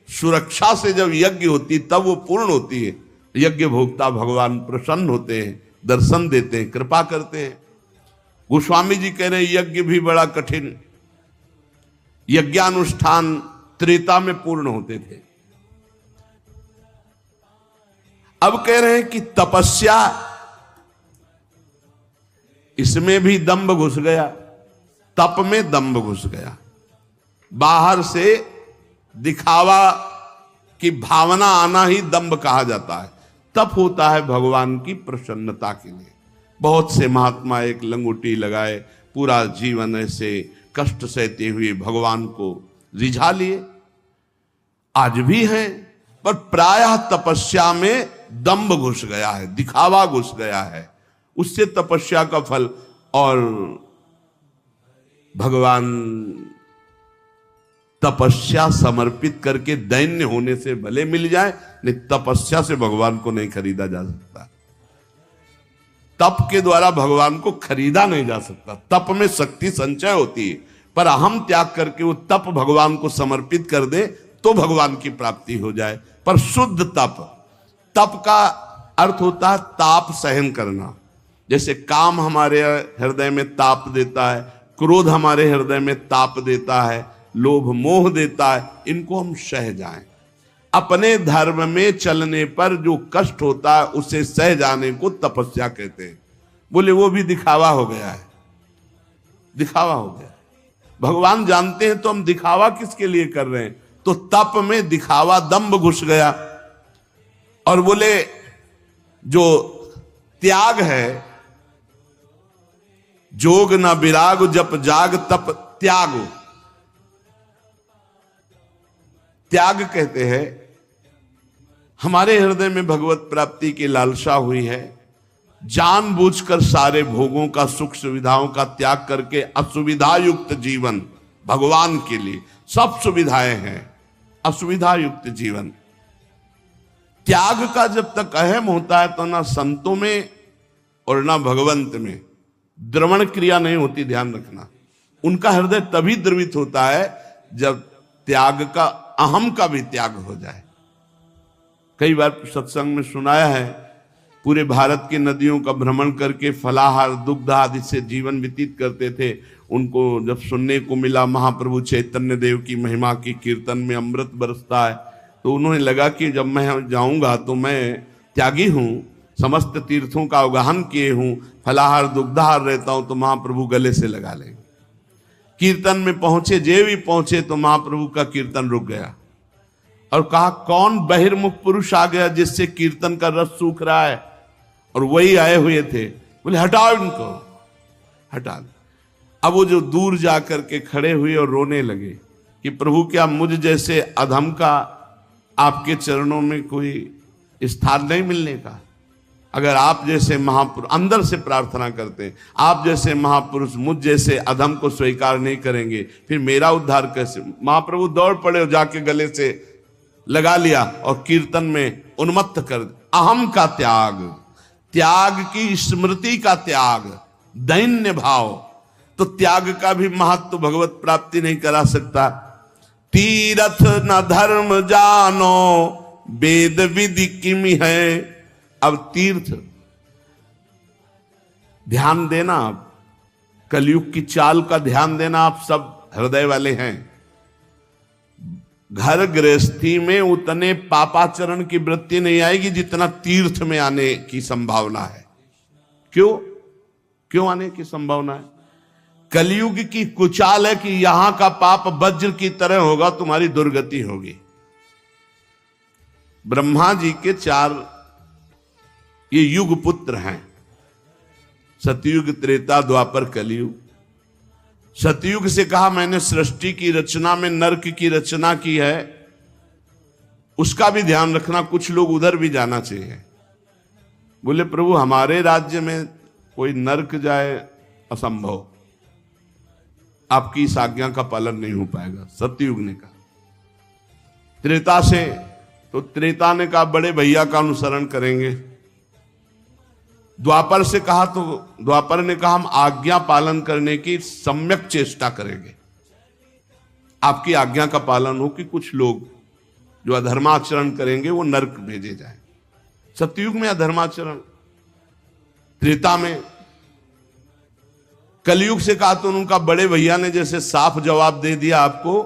सुरक्षा से जब यज्ञ होती तब वो पूर्ण होती है। यज्ञ भोक्ता भगवान प्रसन्न होते हैं, दर्शन देते हैं, कृपा करते हैं। गोस्वामी जी कह रहे हैं यज्ञ भी बड़ा कठिन, यज्ञानुष्ठान त्रेता में पूर्ण होते थे। अब कह रहे हैं कि तपस्या, इसमें भी दंभ घुस गया, तप में दंभ घुस गया। बाहर से दिखावा की भावना आना ही दंभ कहा जाता है। तप होता है भगवान की प्रसन्नता के लिए। बहुत से महात्मा एक लंगोटी लगाए पूरा जीवन ऐसे कष्ट सहते हुए भगवान को रिझा लिए, आज भी हैं, पर प्रायः तपस्या में दंभ घुस गया है, दिखावा घुस गया है, उससे तपस्या का फल। और भगवान तपस्या समर्पित करके दैन्य होने से भले मिल जाए, नहीं तपस्या से भगवान को नहीं खरीदा जा सकता। तप के द्वारा भगवान को खरीदा नहीं जा सकता। तप में शक्ति संचय होती है, पर अहम त्याग करके वो तप भगवान को समर्पित कर दे तो भगवान की प्राप्ति हो जाए। पर शुद्ध तप, तप का अर्थ होता है ताप सहन करना। जैसे काम हमारे हृदय में ताप देता है, क्रोध हमारे हृदय में ताप देता है, लोभ मोह देता है, इनको हम सह जाएं। अपने धर्म में चलने पर जो कष्ट होता है उसे सह जाने को तपस्या कहते हैं। बोले वो भी दिखावा हो गया है, दिखावा हो गया। भगवान जानते हैं तो हम दिखावा किसके लिए कर रहे हैं। तो तप में दिखावा, दंभ घुस गया। और बोले जो त्याग है, जोग न विराग जप जाग तप त्याग, त्याग कहते हैं हमारे हृदय में भगवत प्राप्ति की लालसा हुई है, जानबूझकर सारे भोगों का, सुख सुविधाओं का त्याग करके असुविधा युक्त जीवन, भगवान के लिए सब सुविधाएं हैं, असुविधा युक्त जीवन। त्याग का जब तक अहम होता है तो ना संतों में और ना भगवंत में द्रवण क्रिया नहीं होती, ध्यान रखना। उनका हृदय तभी द्रवित होता है जब त्याग का, अहम का भी त्याग हो जाए। कई बार सत्संग में सुनाया है, पूरे भारत की नदियों का भ्रमण करके फलाहार दुग्ध आदि से जीवन व्यतीत करते थे। उनको जब सुनने को मिला महाप्रभु चैतन्य देव की महिमा की कीर्तन में अमृत बरसता है, तो उन्हें लगा कि जब मैं जाऊंगा तो मैं त्यागी हूं, समस्त तीर्थों का अवगाहन किए हूं, फलाहार दुग्धाहार रहता हूं, तो महाप्रभु गले से लगा लेंगे। कीर्तन में पहुंचे, जे भी पहुंचे तो महाप्रभु का कीर्तन रुक गया और कहा कौन बहिर्मुख पुरुष आ गया जिससे कीर्तन का रस सूख रहा है। और वही आए हुए थे, बोले हटाओ इनको, हटा दो। अब वो जो दूर जा करके खड़े हुए और रोने लगे कि प्रभु क्या मुझ जैसे अधम का आपके चरणों में कोई स्थान नहीं मिलने का। अगर आप जैसे महापुरुष, अंदर से प्रार्थना करते हैं, आप जैसे महापुरुष मुझ जैसे अधम को स्वीकार नहीं करेंगे, फिर मेरा उद्धार कैसे। महाप्रभु दौड़ पड़े और जाके गले से लगा लिया और कीर्तन में उन्मत्त कर। अहम का त्याग, त्याग की स्मृति का त्याग, दैन्य भाव। तो त्याग का भी महत्व भगवत प्राप्ति नहीं करा सकता। तीरथ न धर्म जानो वेद विधि किमि है। अब तीर्थ, ध्यान देना, आप कलयुग की चाल का ध्यान देना, आप सब हृदय वाले हैं। घर गृहस्थी में उतने पापाचरण की वृत्ति नहीं आएगी जितना तीर्थ में आने की संभावना है। क्यों आने की संभावना है? कलयुग की कुचाल है कि यहां का पाप वज्र की तरह होगा, तुम्हारी दुर्गति होगी। ब्रह्मा जी के 4 ये युग पुत्र हैं, सतयुग, त्रेता, द्वापर, कलयुग। सतयुग से कहा मैंने सृष्टि की रचना में नरक की रचना की है, उसका भी ध्यान रखना, कुछ लोग उधर भी जाना चाहिए। बोले प्रभु हमारे राज्य में कोई नरक जाए असंभव, आपकी इस आज्ञा का पालन नहीं हो पाएगा। सत्ययुग ने कहा। त्रेता से, तो त्रेता ने कहा बड़े भैया का अनुसरण करेंगे। द्वापर से कहा तो द्वापर ने कहा हम आज्ञा पालन करने की सम्यक चेष्टा करेंगे, आपकी आज्ञा का पालन हो कि कुछ लोग जो अधर्माचरण करेंगे वो नरक भेजे जाए। सतयुग में अधर्माचरण, त्रेता में। कलयुग से कहा तो उनका बड़े भैया ने जैसे साफ जवाब दे दिया आपको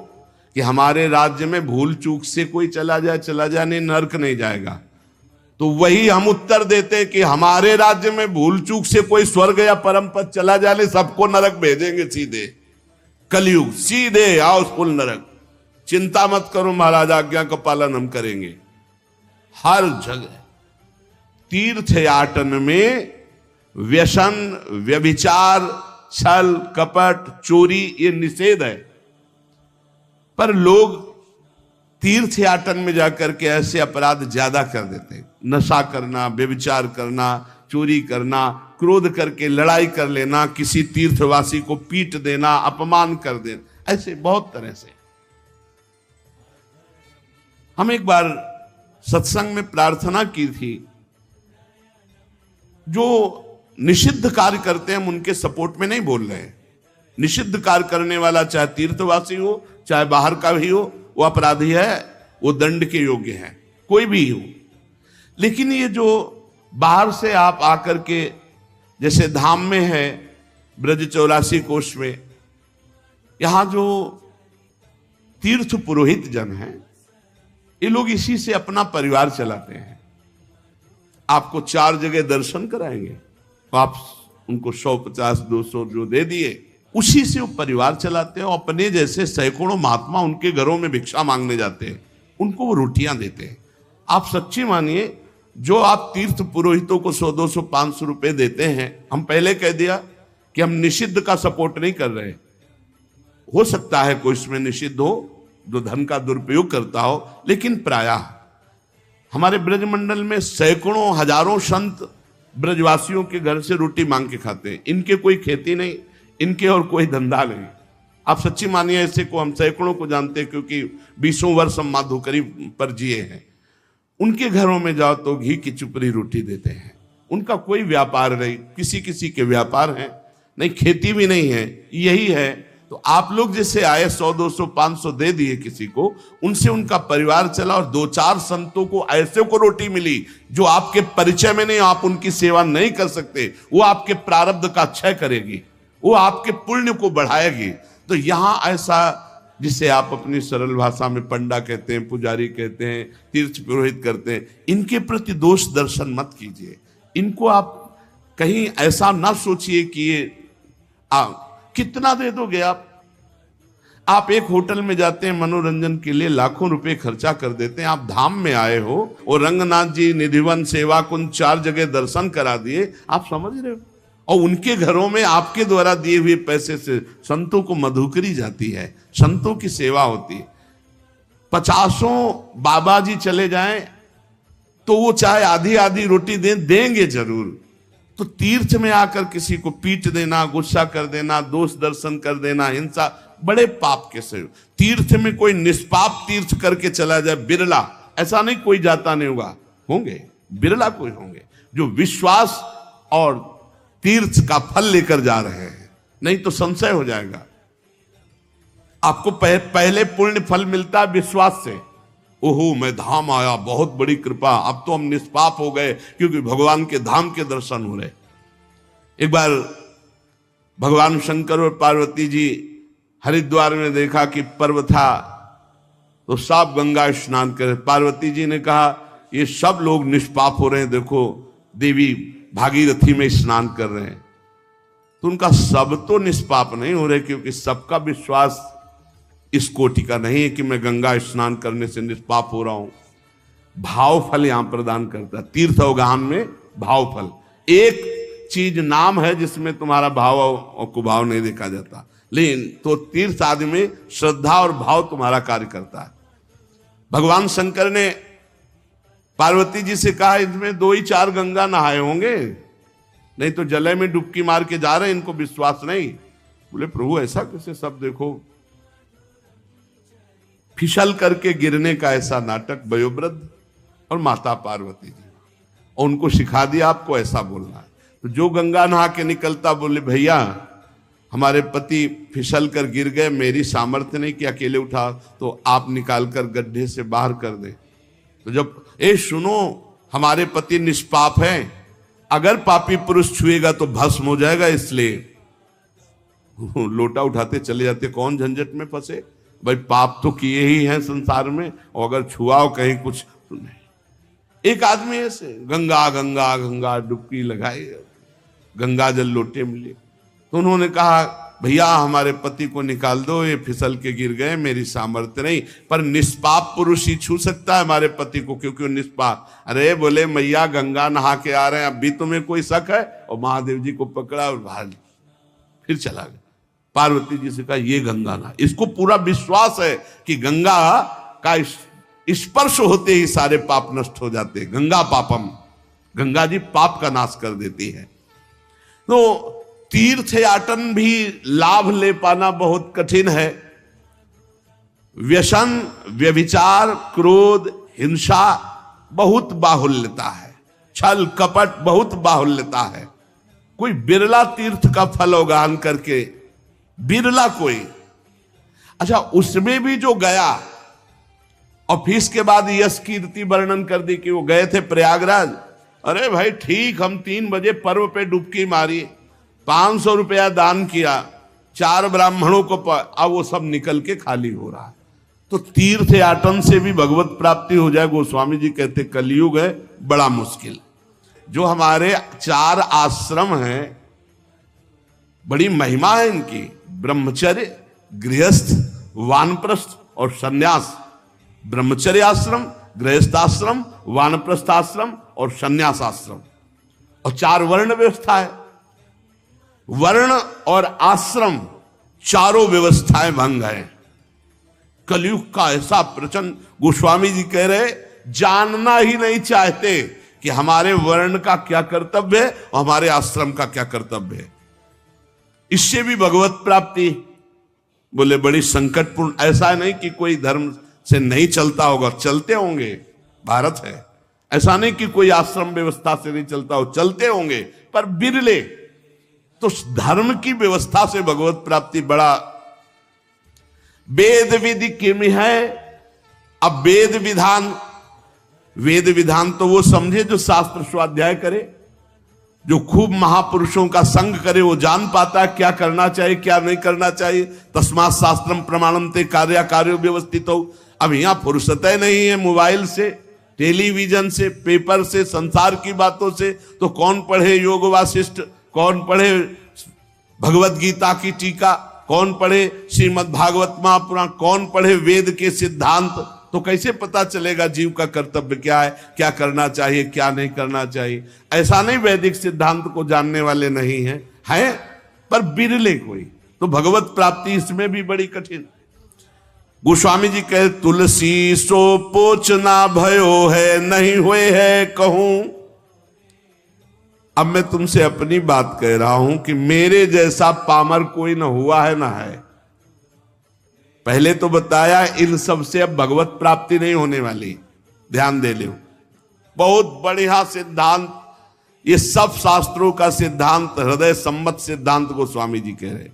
कि हमारे राज्य में भूल चूक से कोई चला जाए नहीं, नरक नहीं जाएगा। तो वही हम उत्तर देते कि हमारे राज्य में भूल चूक से कोई स्वर्ग या परम पद चला जाए, सबको नरक भेजेंगे सीधे। कलयुग सीधे आओ फुल नरक, चिंता मत करो महाराज, आज्ञा का पालन हम करेंगे। हर जगह तीर्थयाटन में व्यसन, व्यभिचार, छल, कपट, चोरी ये निषेध है, पर लोग तीर्थयाटन में जाकर के ऐसे अपराध ज्यादा कर देते हैं। नशा करना, व्यभिचार करना, चोरी करना, क्रोध करके लड़ाई कर लेना, किसी तीर्थवासी को पीट देना, अपमान कर देना, ऐसे बहुत तरह से। हम एक बार सत्संग में प्रार्थना की थी, जो निषिद्ध कार्य करते हैं हम उनके सपोर्ट में नहीं बोल रहे हैं। निषिद्ध कार्य करने वाला चाहे तीर्थवासी हो चाहे बाहर का भी हो, वो अपराधी है, वो दंड के योग्य है, कोई भी हो। लेकिन ये जो बाहर से आप आकर के, जैसे धाम में है ब्रज 84 कोष में, यहां जो तीर्थ पुरोहित जन हैं, ये लोग इसी से अपना परिवार चलाते हैं। आपको 4 जगह दर्शन कराएंगे, तो आप उनको 100, 50, 200 जो दे दिए, उसी से वो परिवार चलाते हैं। और अपने जैसे सैकड़ों महात्मा उनके घरों में भिक्षा मांगने जाते हैं, उनको वो रोटियां देते हैं। आप सच्ची मानिए, जो आप तीर्थ पुरोहितों को 100, 200, 500 रुपए देते हैं, हम पहले कह दिया कि हम निषिद्ध का सपोर्ट नहीं कर रहे। हो सकता है कोई इसमें निषिद्ध हो, जो धन का दुरुपयोग करता हो, लेकिन प्रायः हमारे ब्रजमंडल में सैकड़ों हजारों संत ब्रजवासियों के घर से रोटी मांग के खाते हैं। इनके कोई खेती नहीं, इनके और कोई धंधा नहीं। आप सच्ची मानिए, ऐसे को हम सैकड़ों को जानते हैं, क्योंकि 20 वर्ष हम माधुकरी पर जिए हैं। उनके घरों में जाओ तो घी की चुपड़ी रोटी देते हैं। उनका कोई व्यापार नहीं, किसी किसी के व्यापार हैं, नहीं खेती भी नहीं है, यही है। तो आप लोग जैसे आए 100, 200, 500 दे दिए किसी को, उनसे उनका परिवार चला, और 2-4 संतों को ऐसे को रोटी मिली जो आपके परिचय में नहीं, आप उनकी सेवा नहीं कर सकते। वो आपके प्रारब्ध का क्षय करेगी, वो आपके पुण्य को बढ़ाएगी। तो यहां ऐसा, जिसे आप अपनी सरल भाषा में पंडा कहते हैं, पुजारी कहते हैं, तीर्थ पुरोहित करते हैं, इनके प्रति दोष दर्शन मत कीजिए। इनको आप कहीं ऐसा ना सोचिए कि ये कितना दे दोगे आप एक होटल में जाते हैं मनोरंजन के लिए, लाखों रुपए खर्चा कर देते हैं। आप धाम में आए हो और रंगनाथ जी, निधिवन, सेवा कुंज 4 जगह दर्शन करा दिए, आप समझ रहे हो। और उनके घरों में आपके द्वारा दिए हुए पैसे से संतों को मधुकरी जाती है, संतों की सेवा होती है। 50 बाबा जी चले जाएं तो वो चाहे आधी आधी रोटी देंगे जरूर। तो तीर्थ में आकर किसी को पीट देना, गुस्सा कर देना, दोष दर्शन कर देना, हिंसा, बड़े पाप के से। तीर्थ में कोई निष्पाप तीर्थ करके चला जाए, बिरला, ऐसा नहीं कोई जाता नहीं होगा, होंगे बिरला कोई होंगे जो विश्वास और तीर्थ का फल लेकर जा रहे हैं, नहीं तो संशय हो जाएगा। आपको पहले पुण्य फल मिलता है विश्वास से। ओहो मैं धाम आया, बहुत बड़ी कृपा, अब तो हम निष्पाप हो गए क्योंकि भगवान के धाम के दर्शन हो रहे। एक बार भगवान शंकर और पार्वती जी हरिद्वार में देखा कि पर्व था, तो साफ गंगा स्नान करे। पार्वती जी ने कहा ये सब लोग निष्पाप हो रहे हैं, देखो देवी भागीरथी में स्नान कर रहे हैं। तो उनका सब तो निष्पाप नहीं हो रहे, क्योंकि सबका विश्वास इस कोटि का नहीं है कि मैं गंगा स्नान करने से निष्पाप हो रहा हूं। भाव फल यहां प्रदान करता है तीर्थ अवगाहन में। भाव फल एक चीज नाम है जिसमें तुम्हारा भाव और कुभाव नहीं देखा जाता, लेकिन तो तीर्थ आदि में श्रद्धा और भाव तुम्हारा कार्य करता है। भगवान शंकर ने पार्वती जी से कहा इसमें 2 ही 4 गंगा नहाए होंगे, नहीं तो जले में डुबकी मार के जा रहे, इनको विश्वास नहीं। बोले प्रभु ऐसा कैसे? सब देखो फिसल करके गिरने का ऐसा नाटक वयोवृद्ध और माता पार्वती जी, और उनको सिखा दिया आपको ऐसा बोलना है। तो जो गंगा नहा के निकलता बोले भैया हमारे पति फिसल कर गिर गए, मेरी सामर्थ्य नहीं कि अकेले उठा, तो आप निकाल कर गड्ढे से बाहर कर दें। तो जब सुनो हमारे पति निष्पाप हैं, अगर पापी पुरुष छुएगा तो भस्म हो जाएगा, इसलिए लोटा उठाते चले जाते, कौन झंझट में फंसे भाई, पाप तो किए ही हैं संसार में, और अगर छुआओ कहीं कुछ तो नहीं। एक आदमी ऐसे गंगा गंगा गंगा डुबकी लगाई, गंगा जल लोटे मिले, तो उन्होंने कहा भैया हमारे पति को निकाल दो, ये फिसल के गिर गए, मेरी सामर्थ्य नहीं, पर निष्पाप पुरुष ही छू सकता है हमारे पति को, क्योंकि वो निष्पाप। अरे बोले मैया गंगा नहा के आ रहे हैं, अब भी तुम्हें कोई शक है? और महादेव जी को पकड़ा और बाहर फिर चला गया। पार्वती जी से कहा ये गंगा नहा, इसको पूरा विश्वास है कि गंगा का स्पर्श होते ही सारे पाप नष्ट हो जाते, गंगा पापम, गंगा जी पाप का नाश कर देती है। तो तीर्थ याटन भी लाभ ले पाना बहुत कठिन है। व्यसन, व्यभिचार, क्रोध, हिंसा बहुत बाहुल्यता है, छल कपट बहुत बाहुल्यता है। कोई बिरला तीर्थ का फल उगान करके, बिरला कोई। अच्छा उसमें भी जो गया और फिर इसके बाद यश कीर्ति वर्णन कर दी कि वो गए थे प्रयागराज। अरे भाई ठीक, हम 3 बजे पर्व पे डुबकी मारी, 500 रुपया दान किया, 4 ब्राह्मणों को अब वो सब निकल के खाली हो रहा है। तो तीर्थ याटन से भी भगवत प्राप्ति हो जाए, गोस्वामी जी कहते कलयुग है बड़ा मुश्किल। जो हमारे 4 आश्रम हैं, बड़ी महिमा है इनकी, ब्रह्मचर्य, गृहस्थ, वानप्रस्थ और सन्यास। ब्रह्मचर्य आश्रम, गृहस्थ आश्रम, वानप्रस्थ आश्रम और सन्यास आश्रम, और 4 वर्ण व्यवस्था है। वर्ण और आश्रम चारों व्यवस्थाएं भंग है। कलयुग का ऐसा प्रचंड, गोस्वामी जी कह रहे जानना ही नहीं चाहते कि हमारे वर्ण का क्या कर्तव्य है और हमारे आश्रम का क्या कर्तव्य है। इससे भी भगवत प्राप्ति बोले बड़ी संकटपूर्ण। ऐसा नहीं कि कोई धर्म से नहीं चलता होगा, चलते होंगे, भारत है। ऐसा नहीं कि कोई आश्रम व्यवस्था से नहीं चलता हो, चलते होंगे, पर बिरले। तो धर्म की व्यवस्था से भगवत प्राप्ति बड़ा। वेद विधि किम है। अब वेद विधान तो वो समझे जो शास्त्र स्वाध्याय करे, जो खूब महापुरुषों का संग करे, वो जान पाता है क्या करना चाहिए क्या नहीं करना चाहिए। तस्मात् शास्त्रम प्रमाणम ते कार्य व्यवस्थित हो। अब यहां फुर्सत नहीं है मोबाइल से, टेलीविजन से, पेपर से, संसार की बातों से। तो कौन पढ़े योग वासिष्ठ, कौन पढ़े भगवत गीता की टीका, कौन पढ़े श्रीमद् भागवत महापुराण, कौन पढ़े वेद के सिद्धांत। तो कैसे पता चलेगा जीव का कर्तव्य क्या है, क्या करना चाहिए क्या नहीं करना चाहिए। ऐसा नहीं वैदिक सिद्धांत को जानने वाले नहीं हैं, हैं पर बिरले कोई। तो भगवत प्राप्ति इसमें भी बड़ी कठिन। गोस्वामी जी कहे तुलसी सो पोच ना भयो है, नहीं हुए है कहूं। अब मैं तुमसे अपनी बात कह रहा हूं कि मेरे जैसा पामर कोई ना हुआ है ना है। पहले तो बताया इन सब से अब भगवत प्राप्ति नहीं होने वाली, ध्यान दे लो। बहुत बढ़िया सिद्धांत, ये सब शास्त्रों का सिद्धांत, हृदय सम्मत सिद्धांत गोस्वामी जी कह रहे।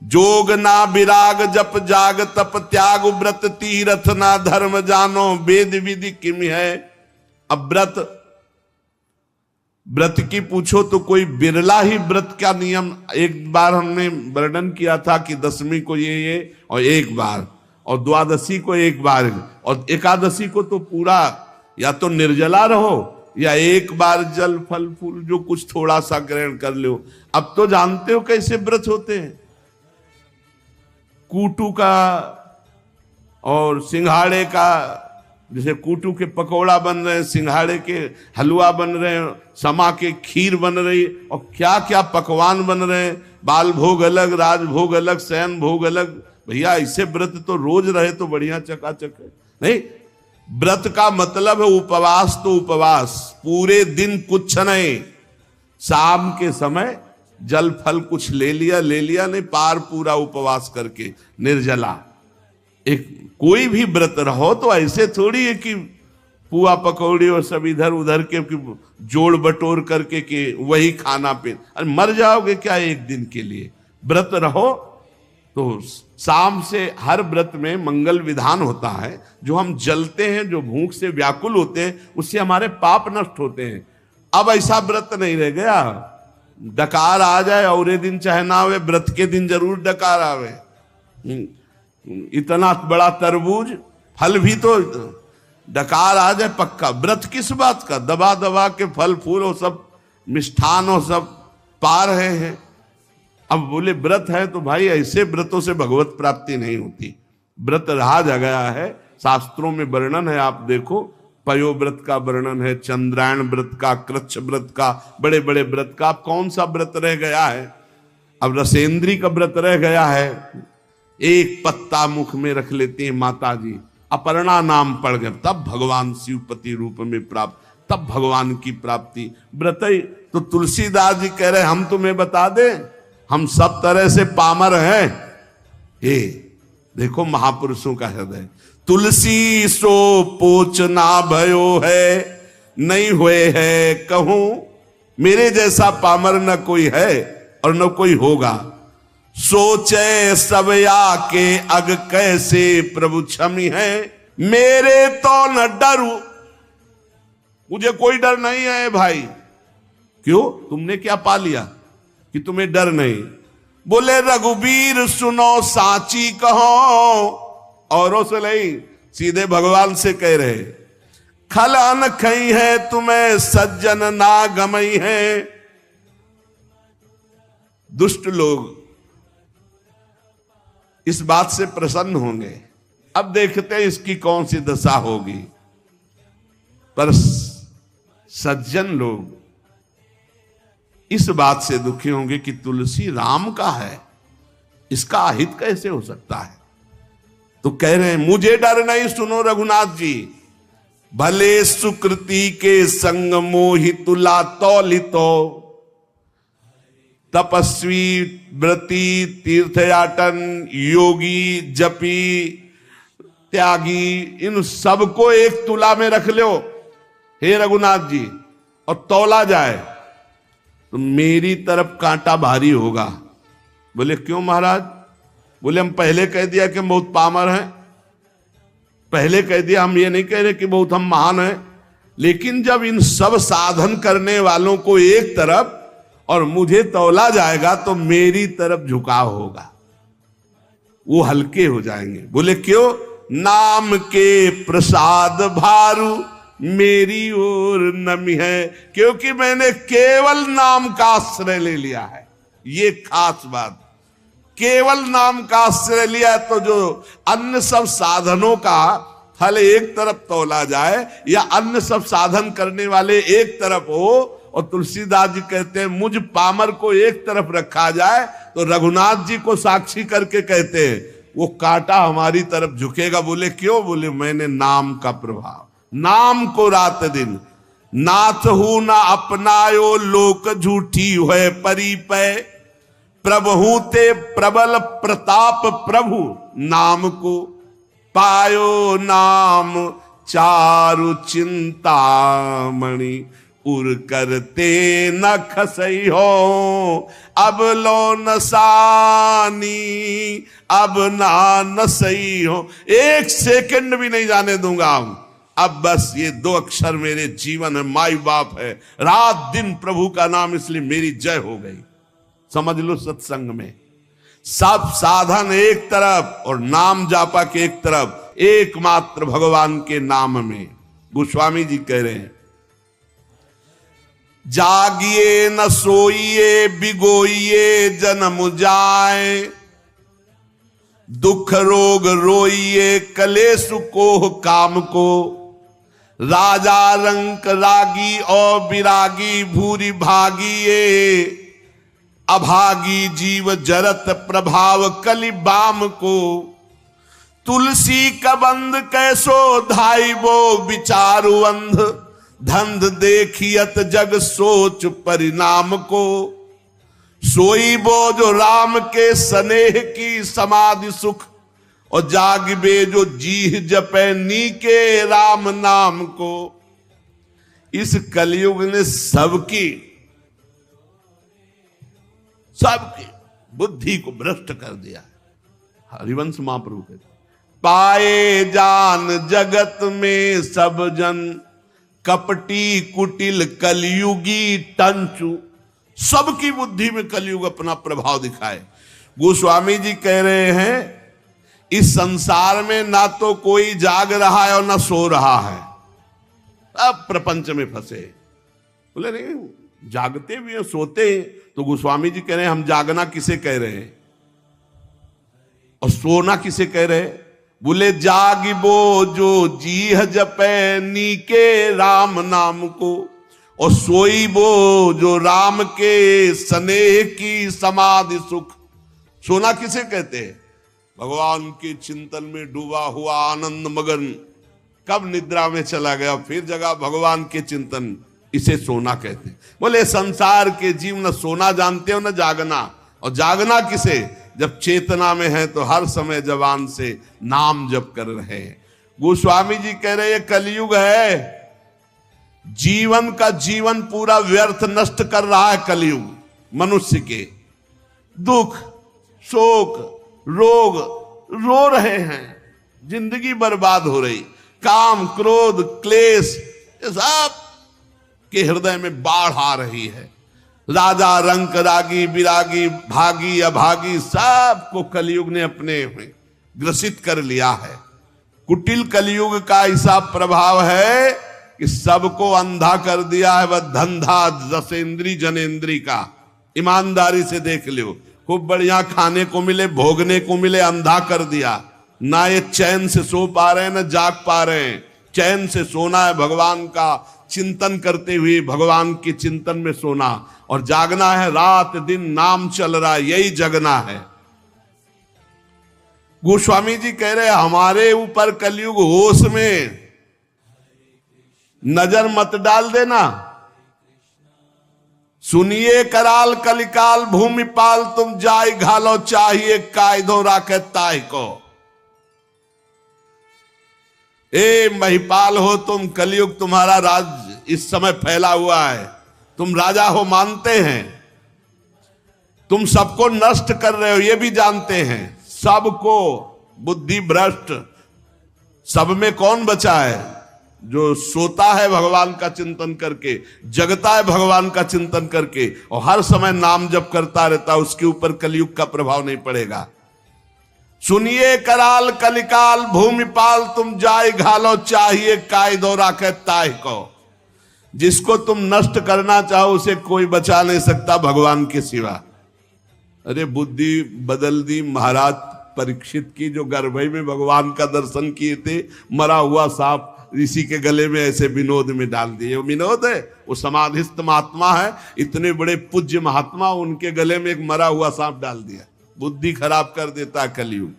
जोग ना विराग जप जाग तप त्याग व्रत तीरथ ना धर्म जानो, वेद विधि किम है। अब व्रत की पूछो तो कोई बिरला ही व्रत का नियम। एक बार हमने वर्णन किया था कि 10वीं को ये और एक बार, और द्वादशी को एक बार, और एकादशी को तो पूरा या तो निर्जला रहो या एक बार जल फल फूल जो कुछ थोड़ा सा ग्रहण कर लो। अब तो जानते हो कैसे व्रत होते हैं, कूटू का और सिंघाड़े का। जैसे कूटू के पकौड़ा बन रहे हैं, सिंघाड़े के हलवा बन रहे हैं, समा के खीर बन रही, और क्या क्या पकवान बन रहे हैं। बाल भोग अलग, राज भोग अलग, शयन भोग अलग। भैया ऐसे व्रत तो रोज रहे तो बढ़िया चकाचक है। नहीं, व्रत का मतलब है उपवास तो उपवास, पूरे दिन कुछ नहीं, शाम के समय जल फल कुछ ले लिया नहीं, पार पूरा उपवास करके निर्जला। एक कोई भी व्रत रहो तो ऐसे थोड़ी है कि पुआ पकौड़ी और सब इधर उधर के जोड़ बटोर करके कि वही खाना पे, अरे मर जाओगे क्या एक दिन के लिए। व्रत रहो तो शाम से हर व्रत में मंगल विधान होता है, जो हम जलते हैं, जो भूख से व्याकुल होते हैं, उससे हमारे पाप नष्ट होते हैं। अब ऐसा व्रत नहीं रह गया, डकार आ जाए और दिन चाहे ना आवे, व्रत के दिन जरूर डकार आवे। इतना बड़ा तरबूज फल भी तो डकार आ जाए पक्का। व्रत किस बात का, दबा दबा के फल फूल और सब मिष्ठान और सब पा रहे हैं। अब बोले व्रत है तो भाई ऐसे व्रतों से भगवत प्राप्ति नहीं होती। व्रत रहा गया है, शास्त्रों में वर्णन है, आप देखो पयो व्रत का वर्णन है, चंद्रायण व्रत का, कृच्छ व्रत का, बड़े बड़े व्रत का। अब कौन सा व्रत रह गया है? अब रसेंद्री का व्रत रह गया है। एक पत्ता मुख में रख लेती हैं माता जी, अपर्णा नाम पड़ गया, तब भगवान शिवपति रूप में प्राप्त, तब भगवान की प्राप्ति। व्रत तो तुलसीदास जी कह रहे हम तुम्हें बता दें, हम सब तरह से पामर हैं। हे देखो महापुरुषों का हृदय, तुलसी सो पोच ना भयो है, नहीं हुए है कहूं, मेरे जैसा पामर न कोई है और न कोई होगा। सोचे सब आके अग कैसे प्रभु क्षमी है, मेरे तो न डरू, मुझे कोई डर नहीं है भाई। क्यों? तुमने क्या पा लिया कि तुम्हें डर नहीं? बोले रघुबीर सुनो साची कहो, औरों से नहीं, सीधे भगवान से कह रहे, खल अन खई है तुम्हें सज्जन ना गमई है। दुष्ट लोग इस बात से प्रसन्न होंगे, अब देखते हैं इसकी कौन सी दशा होगी। पर सज्जन लोग इस बात से दुखी होंगे कि तुलसी राम का है, इसका अहित कैसे हो सकता है। तो कह रहे हैं मुझे डर नहीं, सुनो रघुनाथ जी, भले सुकृति के संग मोहि तुला तौलितो, तपस्वी व्रती तीर्थयाटन योगी जपी त्यागी, इन सबको एक तुला में रख लो हे रघुनाथ जी, और तौला जाए तो मेरी तरफ कांटा भारी होगा। बोले क्यों महाराज? बोले हम पहले कह दिया कि बहुत पामर हैं, पहले कह दिया, हम ये नहीं कह रहे कि बहुत हम महान हैं, लेकिन जब इन सब साधन करने वालों को एक तरफ और मुझे तौला जाएगा तो मेरी तरफ झुकाव होगा, वो हल्के हो जाएंगे। बोले क्यों? नाम के प्रसाद भारू मेरी ओर नमी है, क्योंकि मैंने केवल नाम का आश्रय ले लिया है। ये खास बात, केवल नाम का आश्रय लिया तो जो अन्य सब साधनों का फल एक तरफ तौला जाए या अन्य सब साधन करने वाले एक तरफ हो, और तुलसीदास जी कहते हैं मुझ पामर को एक तरफ रखा जाए, तो रघुनाथ जी को साक्षी करके कहते हैं वो कांटा हमारी तरफ झुकेगा। बोले क्यों? बोले मैंने नाम का प्रभाव, नाम को रात दिन नाथ हूं ना अपनायो, लोक झूठी हुए परिपय, प्रभु ते प्रबल प्रताप प्रभु, नाम को पायो नाम चारु चिंतामणि, उर करते न खसई हो, अब लो नसानी अब ना नसई हो, एक सेकंड भी नहीं जाने दूंगा। अब बस ये दो अक्षर मेरे जीवन है, माई बाप है, रात दिन प्रभु का नाम, इसलिए मेरी जय हो गई। समझ लो सत्संग में सब साधन एक तरफ और नाम जापा के एक तरफ, एकमात्र भगवान के नाम में। गोस्वामी जी कह रहे हैं जागिए न सोइए बिगोइए जन्म जाए, दुख रोग रोइए कलेश को काम को, राजा रंक रागी और विरागी भूरी भागिए, अभागी जीव जरत प्रभाव कलि बाम को, तुलसी कबंद कैसो धाई वो विचारु अंध, धंध देखियत जग सोच परिणाम को, सोई बो जो राम के स्नेह की समाधि सुख, और जागबे जो जीह जपे नीके राम नाम को। इस कलयुग ने सबकी बुद्धि को भ्रष्ट कर दिया। हरिवंश महाप्रभु कहते पाए जान जगत में सब जन, कपटी कुटिल कलयुगी टंचु। सबकी बुद्धि में कलयुग अपना प्रभाव दिखाए। गोस्वामी जी कह रहे हैं इस संसार में ना तो कोई जाग रहा है और ना सो रहा है, अब प्रपंच में फंसे। बोले नहीं, जागते भी हैं सोते हैं। तो गोस्वामी जी कह रहे हैं हम जागना किसे कह रहे हैं और सोना किसे कह रहे हैं? बोले जागिबो जो जीह जपे नीके राम नाम को, और सोईबो जो राम के स्नेह की समाधि सुख। सोना किसे कहते हैं? भगवान के चिंतन में डूबा हुआ आनंद मगन कब निद्रा में चला गया फिर जगा भगवान के चिंतन, इसे सोना कहते हैं। बोले संसार के जीव न सोना जानते हो न जागना। और जागना किसे? जब चेतना में है तो हर समय जबान से नाम जप कर रहे हैं। गोस्वामी जी कह रहे हैं कलयुग है, जीवन का जीवन पूरा व्यर्थ नष्ट कर रहा है कलयुग। मनुष्य के दुख शोक रोग रो रहे हैं, जिंदगी बर्बाद हो रही। काम क्रोध क्लेश सब के हृदय में बाढ़ आ रही है। राजा रंक रागी विरागी भागी अभागी सबको कलयुग ने अपने में ग्रसित कर लिया है। कुटिल कलयुग का ऐसा प्रभाव है कि सबको अंधा कर दिया है। वह धंधा दसेंद्री जनेंद्री का। ईमानदारी से देख लो, खूब बढ़िया खाने को मिले भोगने को मिले, अंधा कर दिया। ना ये चैन से सो पा रहे हैं ना जाग पा रहे हैं। चैन से सोना है भगवान का चिंतन करते हुए, भगवान के चिंतन में सोना, और जागना है रात दिन नाम चल रहा है, यही जगना है। गोस्वामी जी कह रहे हमारे ऊपर कलयुग होश में नजर मत डाल देना। सुनिए कराल कलिकाल भूमिपाल तुम जाय घालो, चाहिए कायदो राखे ताय को। ए महिपाल हो तुम, कलयुग तुम्हारा राज इस समय फैला हुआ है, तुम राजा हो मानते हैं, तुम सबको नष्ट कर रहे हो ये भी जानते हैं, सबको बुद्धि भ्रष्ट। सब में कौन बचा है? जो सोता है भगवान का चिंतन करके, जगता है भगवान का चिंतन करके और हर समय नाम जप करता रहता, उसके ऊपर कलयुग का प्रभाव नहीं पड़ेगा। सुनिए कराल कलिकाल भूमिपाल तुम जाय घालो, चाहिए कायदो राखे ताय को। जिसको तुम नष्ट करना चाहो उसे कोई बचा नहीं सकता भगवान के सिवा। अरे बुद्धि बदल दी महाराज परीक्षित की, जो गर्भई में भगवान का दर्शन किए थे, मरा हुआ सांप ऋषि के गले में ऐसे विनोद में डाल दिए। वो विनोद है, वो समाधिस्थ महात्मा है, इतने बड़े पूज्य महात्मा, उनके गले में एक मरा हुआ सांप डाल दिया। बुद्धि खराब कर देता कलयुग।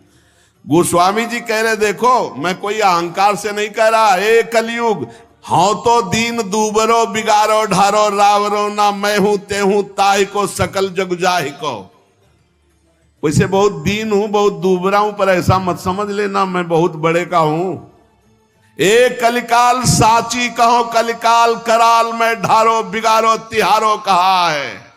गोस्वामी जी कह रहे देखो मैं कोई अहंकार से नहीं कह रहा, ए कलयुग हाँ तो दीन दूबरो बिगारो ढारो रावरो, ना मैं हूं ते हूं ताई को सकल जग जाहि को। वैसे बहुत दीन हूं बहुत दूबरा हूं, पर ऐसा मत समझ लेना मैं बहुत बड़े का हूं। ए कलिकाल साची कहो कलिकाल कराल में ढारो बिगारो तिहारो कहा है।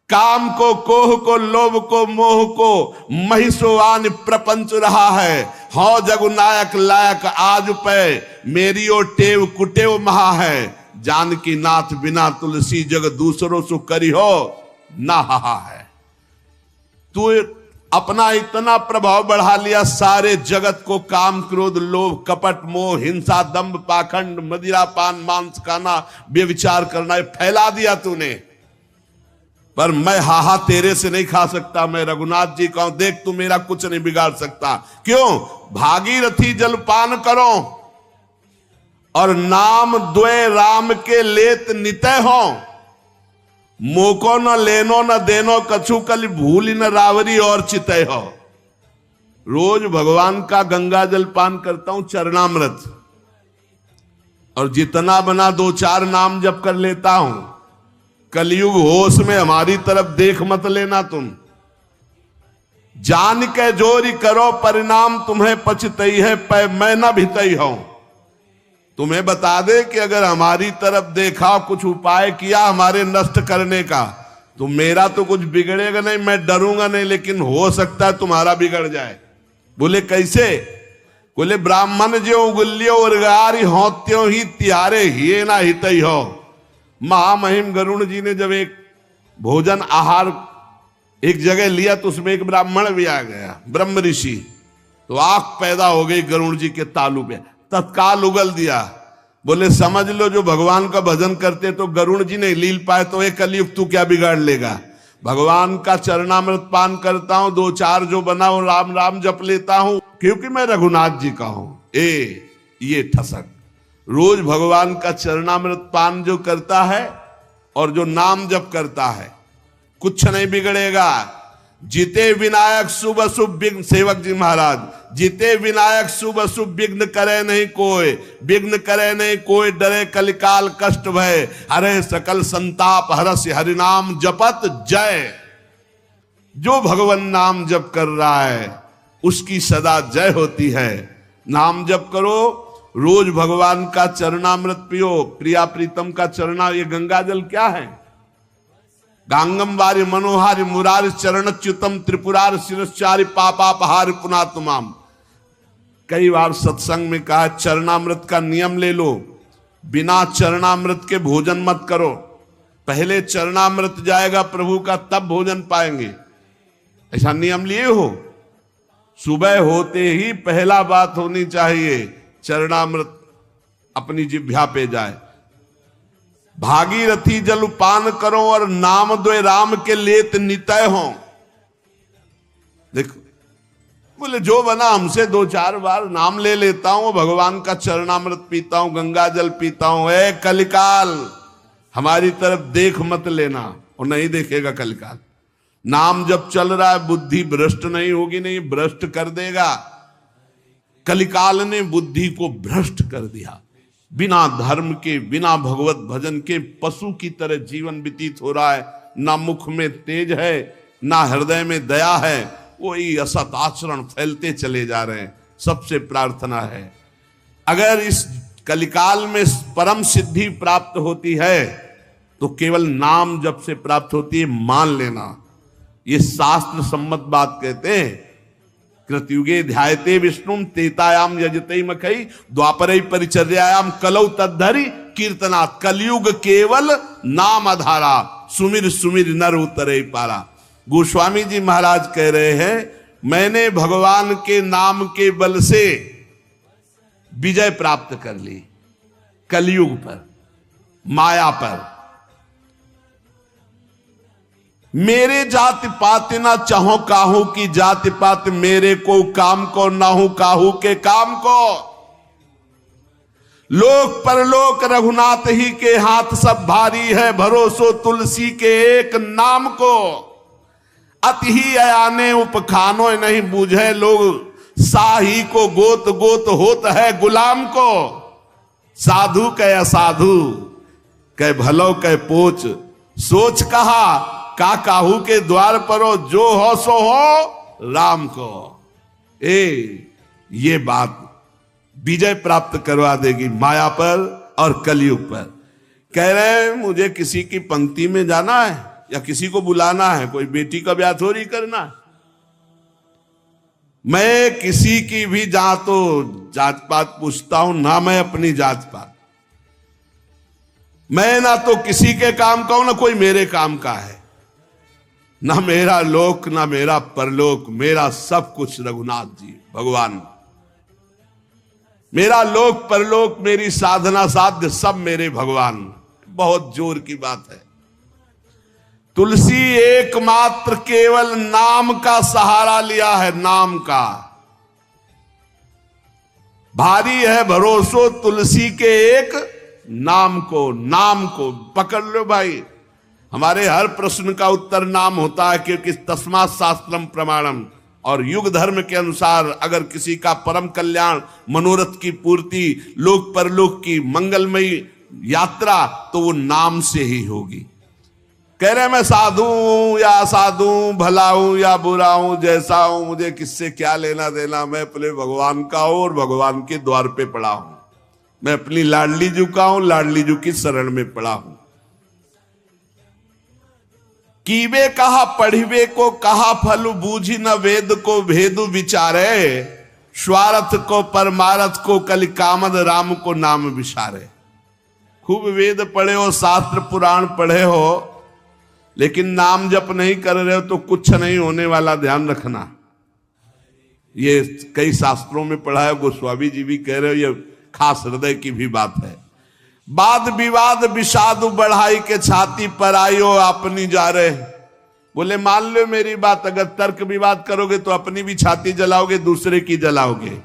काम को कोह को लोभ को मोह को महिषोवान प्रपंच रहा है। हौ जगु नायक लायक आज पे मेरी ओ टेव कुटेव महा है। जानकी नाथ बिना तुलसी जग दूसरों सु करी हो ना हा है। तू अपना इतना प्रभाव बढ़ा लिया, सारे जगत को काम क्रोध लोभ कपट मोह हिंसा दंभ पाखंड मदिरा पान मांस खाना व्यभिचार करना फैला दिया तूने। पर मैं हाहा तेरे से नहीं खा सकता। मैं रघुनाथ जी कहूं देख तू मेरा कुछ नहीं बिगाड़ सकता। क्यों? भागीरथी जलपान करो और नाम द्वे राम के लेत नितय हो। मोको न लेनो न देनो कछु कल भूल न रावरी और चितय हो। रोज भगवान का गंगा जल पान करता हूं चरणामृत, और जितना बना 2-4 नाम जप कर लेता हूं। कलयुग होश में हमारी तरफ देख मत लेना तुम। जान के जोरी करो परिणाम तुम्हें पछतई है पै मैं न भितई हूं। तुम्हें बता दे कि अगर हमारी तरफ देखा कुछ उपाय किया हमारे नष्ट करने का तो मेरा तो कुछ बिगड़ेगा नहीं, मैं डरूंगा नहीं, लेकिन हो सकता है तुम्हारा बिगड़ जाए। बोले कैसे? बोले ब्राह्मण जो उगल्यो उर्गारी हो त्यों ही तिहारे हिए ना हितई हो। महामहिम गरुण जी ने जब एक भोजन आहार एक जगह लिया तो उसमें एक ब्राह्मण भी आ गया, ब्रह्म ऋषि। तो आंख पैदा हो गई गरुण जी के तालू पे, तत्काल उगल दिया। बोले समझ लो जो भगवान का भजन करते तो गरुण जी नहीं लील पाए तो एक कलयुग तू क्या बिगाड़ लेगा। भगवान का चरणामृत पान करता हूं, दो चार जो बना हूं राम राम जप लेता हूं क्योंकि मैं रघुनाथ जी का हूं। ये ठसक रोज भगवान का चरणामृत पान जो करता है और जो नाम जप करता है कुछ नहीं बिगड़ेगा। जीते विनायक शुभ अशुभ विघ्न, सेवक जी महाराज, जीते विनायक शुभ अशुभ विघ्न करे नहीं कोई, विघ्न करे नहीं कोई, डरे कलिकाल कष्ट भय, हरे सकल संताप हरस हरिनाम जपत जय। जो भगवान नाम जप कर रहा है उसकी सदा जय होती है। नाम जप करो, रोज भगवान का चरणामृत पियो। प्रिया प्रीतम का चरणा, ये गंगा जल क्या है? गांगम वारि मनोहारि मुरारि चरणच्युतम त्रिपुरार शिरश्चारि पापापहारि पुनातुमाम। कई बार सत्संग में कहा चरणामृत का नियम ले लो, बिना चरणामृत के भोजन मत करो। पहले चरणामृत जाएगा प्रभु का तब भोजन पाएंगे, ऐसा नियम लिए हो। सुबह होते ही पहला बात होनी चाहिए चरणामृत अपनी जिह्वा पे जाए। भागीरथी जल पान करो और नाम द्वे राम के लेत नितय हो। देखो बोले जो बना हमसे दो चार बार नाम ले लेता हूं, भगवान का चरणामृत पीता हूं, गंगा जल पीता हूं। ए कलिकाल हमारी तरफ देख मत लेना, और नहीं देखेगा कलिकाल। नाम जब चल रहा है बुद्धि भ्रष्ट नहीं होगी, नहीं भ्रष्ट कर देगा। कलिकाल ने बुद्धि को भ्रष्ट कर दिया। बिना धर्म के, बिना भगवत भजन के पशु की तरह जीवन व्यतीत हो रहा है। ना मुख में तेज है, ना हृदय में दया है, वही असत आचरण फैलते चले जा रहे हैं। सबसे प्रार्थना है अगर इस कलिकाल में परम सिद्धि प्राप्त होती है तो केवल नाम जप से प्राप्त होती है, मान लेना। ये शास्त्र सम्मत बात कहते हैं। कृतयुगे ध्यायते विष्णुम तेतायाम यजते मखई द्वापरे परिचर्यायाम कलौ तद्धरि कीर्तनात्। कलयुग केवल नाम आधारा, सुमिर सुमिर नर उतरे पारा। गोस्वामी जी महाराज कह रहे हैं मैंने भगवान के नाम के बल से विजय प्राप्त कर ली कलयुग पर, माया पर। मेरे जाति पात ना चाहो काहू की जाति पात, मेरे को काम को ना हूं काहू के काम को। लोक परलोक रघुनाथ ही के हाथ सब भारी है, भरोसो तुलसी के एक नाम को। अति ही अयाने उपखानो नहीं बूझे लोग, साही को गोत गोत होत है गुलाम को। साधु कह असाधु कह भलो कह पोच, सोच कहा का काहू के द्वार पर हो, जो हो सो हो राम को। ये बात विजय प्राप्त करवा देगी माया पर और कलयुग पर। कह रहे हैं मुझे किसी की पंक्ति में जाना है या किसी को बुलाना है, कोई बेटी का ब्याह थोड़ी करना है। मैं किसी की भी जात जात पात पूछता हूं ना, मैं अपनी जात पात। मैं ना तो किसी के काम का हूं ना कोई मेरे काम का है, ना मेरा लोक ना मेरा परलोक। मेरा सब कुछ रघुनाथ जी भगवान। मेरा लोक परलोक मेरी साधना साध्य सब मेरे भगवान। बहुत जोर की बात है। तुलसी एकमात्र केवल नाम का सहारा लिया है, नाम का। भारी है भरोसो तुलसी के एक नाम को। नाम को पकड़ लो भाई। हमारे हर प्रश्न का उत्तर नाम होता है, क्योंकि तस्मात् शास्त्रम प्रमाणम। और युग धर्म के अनुसार अगर किसी का परम कल्याण, मनोरथ की पूर्ति, लोक परलोक की मंगलमयी यात्रा, तो वो नाम से ही होगी। कह रहे मैं साधु हूं या असाधु हूं, भला हूं या बुरा हूं, जैसा हूं, मुझे किससे क्या लेना देना, मैं अपने भगवान का हूं और भगवान के द्वार पे पड़ा हूं। मैं अपनी लाडली जू का हूं, लाडली जू की शरण में पड़ा हूं। कीवे कहा पढ़िवे को कहा फल, बूझी न वेद को भेदु विचारे, स्वार्थ को परमारथ को कलि कामद, राम को नाम विसारे। खूब वेद पढ़े हो, शास्त्र पुराण पढ़े हो, लेकिन नाम जप नहीं कर रहे हो तो कुछ नहीं होने वाला, ध्यान रखना। ये कई शास्त्रों में पढ़ा है, गोस्वामी जी भी कह रहे हो, ये खास हृदय की भी बात है। वाद विवाद विषाद बढ़ाई के छाती पर आयो अपनी जा रहे। बोले मान लो मेरी बात, अगर तर्क विवाद करोगे तो अपनी भी छाती जलाओगे, दूसरे की जलाओगे।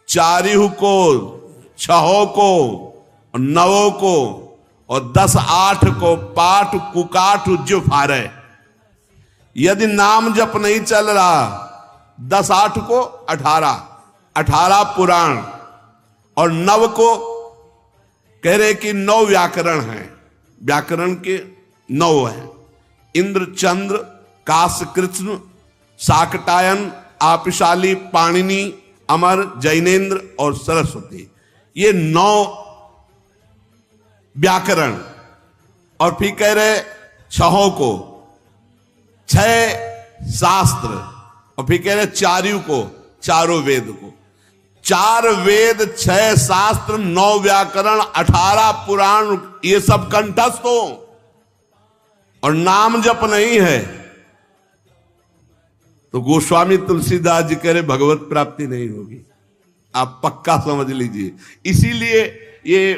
चारिहु को, छहों को, नवों को और 10-8 को पाठ कुकाठ जो फारे। यदि नाम जप नहीं चल रहा, 10-8 को 18 पुराण और 9 को कह रहे कि 9 व्याकरण हैं, व्याकरण के 9 हैं। इंद्र, चंद्र, काश, कृष्ण, शाकटायन, आपिशाली, पाणिनि, अमर, जैनेन्द्र और सरस्वती, ये 9 व्याकरण। और फिर कह रहे 6 को 6 शास्त्र, और फिर कह रहे चारियों को, चारों वेद को। 4 वेद, 6 शास्त्र, 9 व्याकरण, 18 पुराण, ये सब कंठस्थ हो और नाम जप नहीं है तो गोस्वामी तुलसीदास जी कह रहे भगवत प्राप्ति नहीं होगी। आप पक्का समझ लीजिए। इसीलिए ये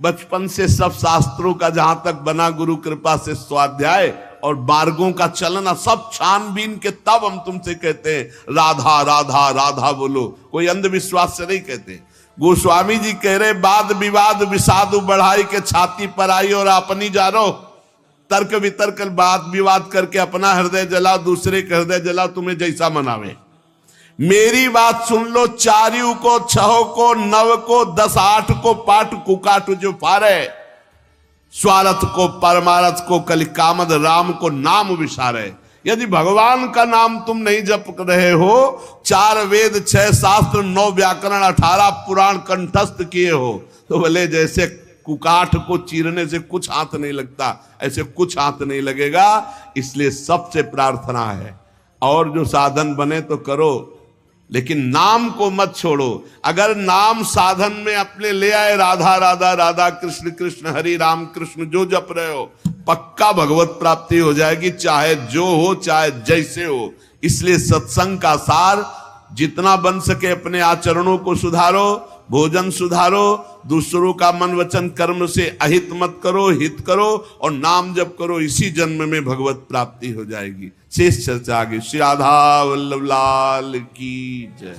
बचपन से सब शास्त्रों का जहां तक बना गुरु कृपा से स्वाध्याय और मार्गों का चलना सब छानबीन के, तब हम तुमसे कहते हैं राधा राधा राधा बोलो। कोई अंधविश्वास से नहीं कहते। गोस्वामी जी कह रहे वाद विवाद विषादु बढ़ाई के छाती पर आई और अपनी जा रो। तर्क वितर्क वाद विवाद करके अपना हृदय जलाओ, दूसरे का हृदय जलाओ, तुम्हें जैसा मनावे। मेरी बात सुन लो, चारियों को, 6 को, 9 को, 10-8 को पाठ कुकाठ जो फारे, स्वार्थ को परमारथ को कलि कामद, राम को नाम विसारे। यदि भगवान का नाम तुम नहीं जप रहे हो, 4 वेद, 6 शास्त्र, 9 व्याकरण, 18 पुराण कंठस्थ किए हो, तो भले जैसे कुकाठ को चीरने से कुछ हाथ नहीं लगता, ऐसे कुछ हाथ नहीं लगेगा। इसलिए सबसे प्रार्थना है, और जो साधन बने तो करो, लेकिन नाम को मत छोड़ो। अगर नाम साधन में अपने ले आए, राधा राधा राधा, कृष्ण कृष्ण, हरि राम कृष्ण जो जप रहे हो, पक्का भगवत प्राप्ति हो जाएगी, चाहे जो हो, चाहे जैसे हो। इसलिए सत्संग का सार, जितना बन सके अपने आचरणों को सुधारो, भोजन सुधारो, दूसरों का मन वचन कर्म से अहित मत करो, हित करो और नाम जप करो। इसी जन्म में भगवत प्राप्ति हो जाएगी। शेष चर्चा आगे। श्री राधा वल्लभ लाल की जय।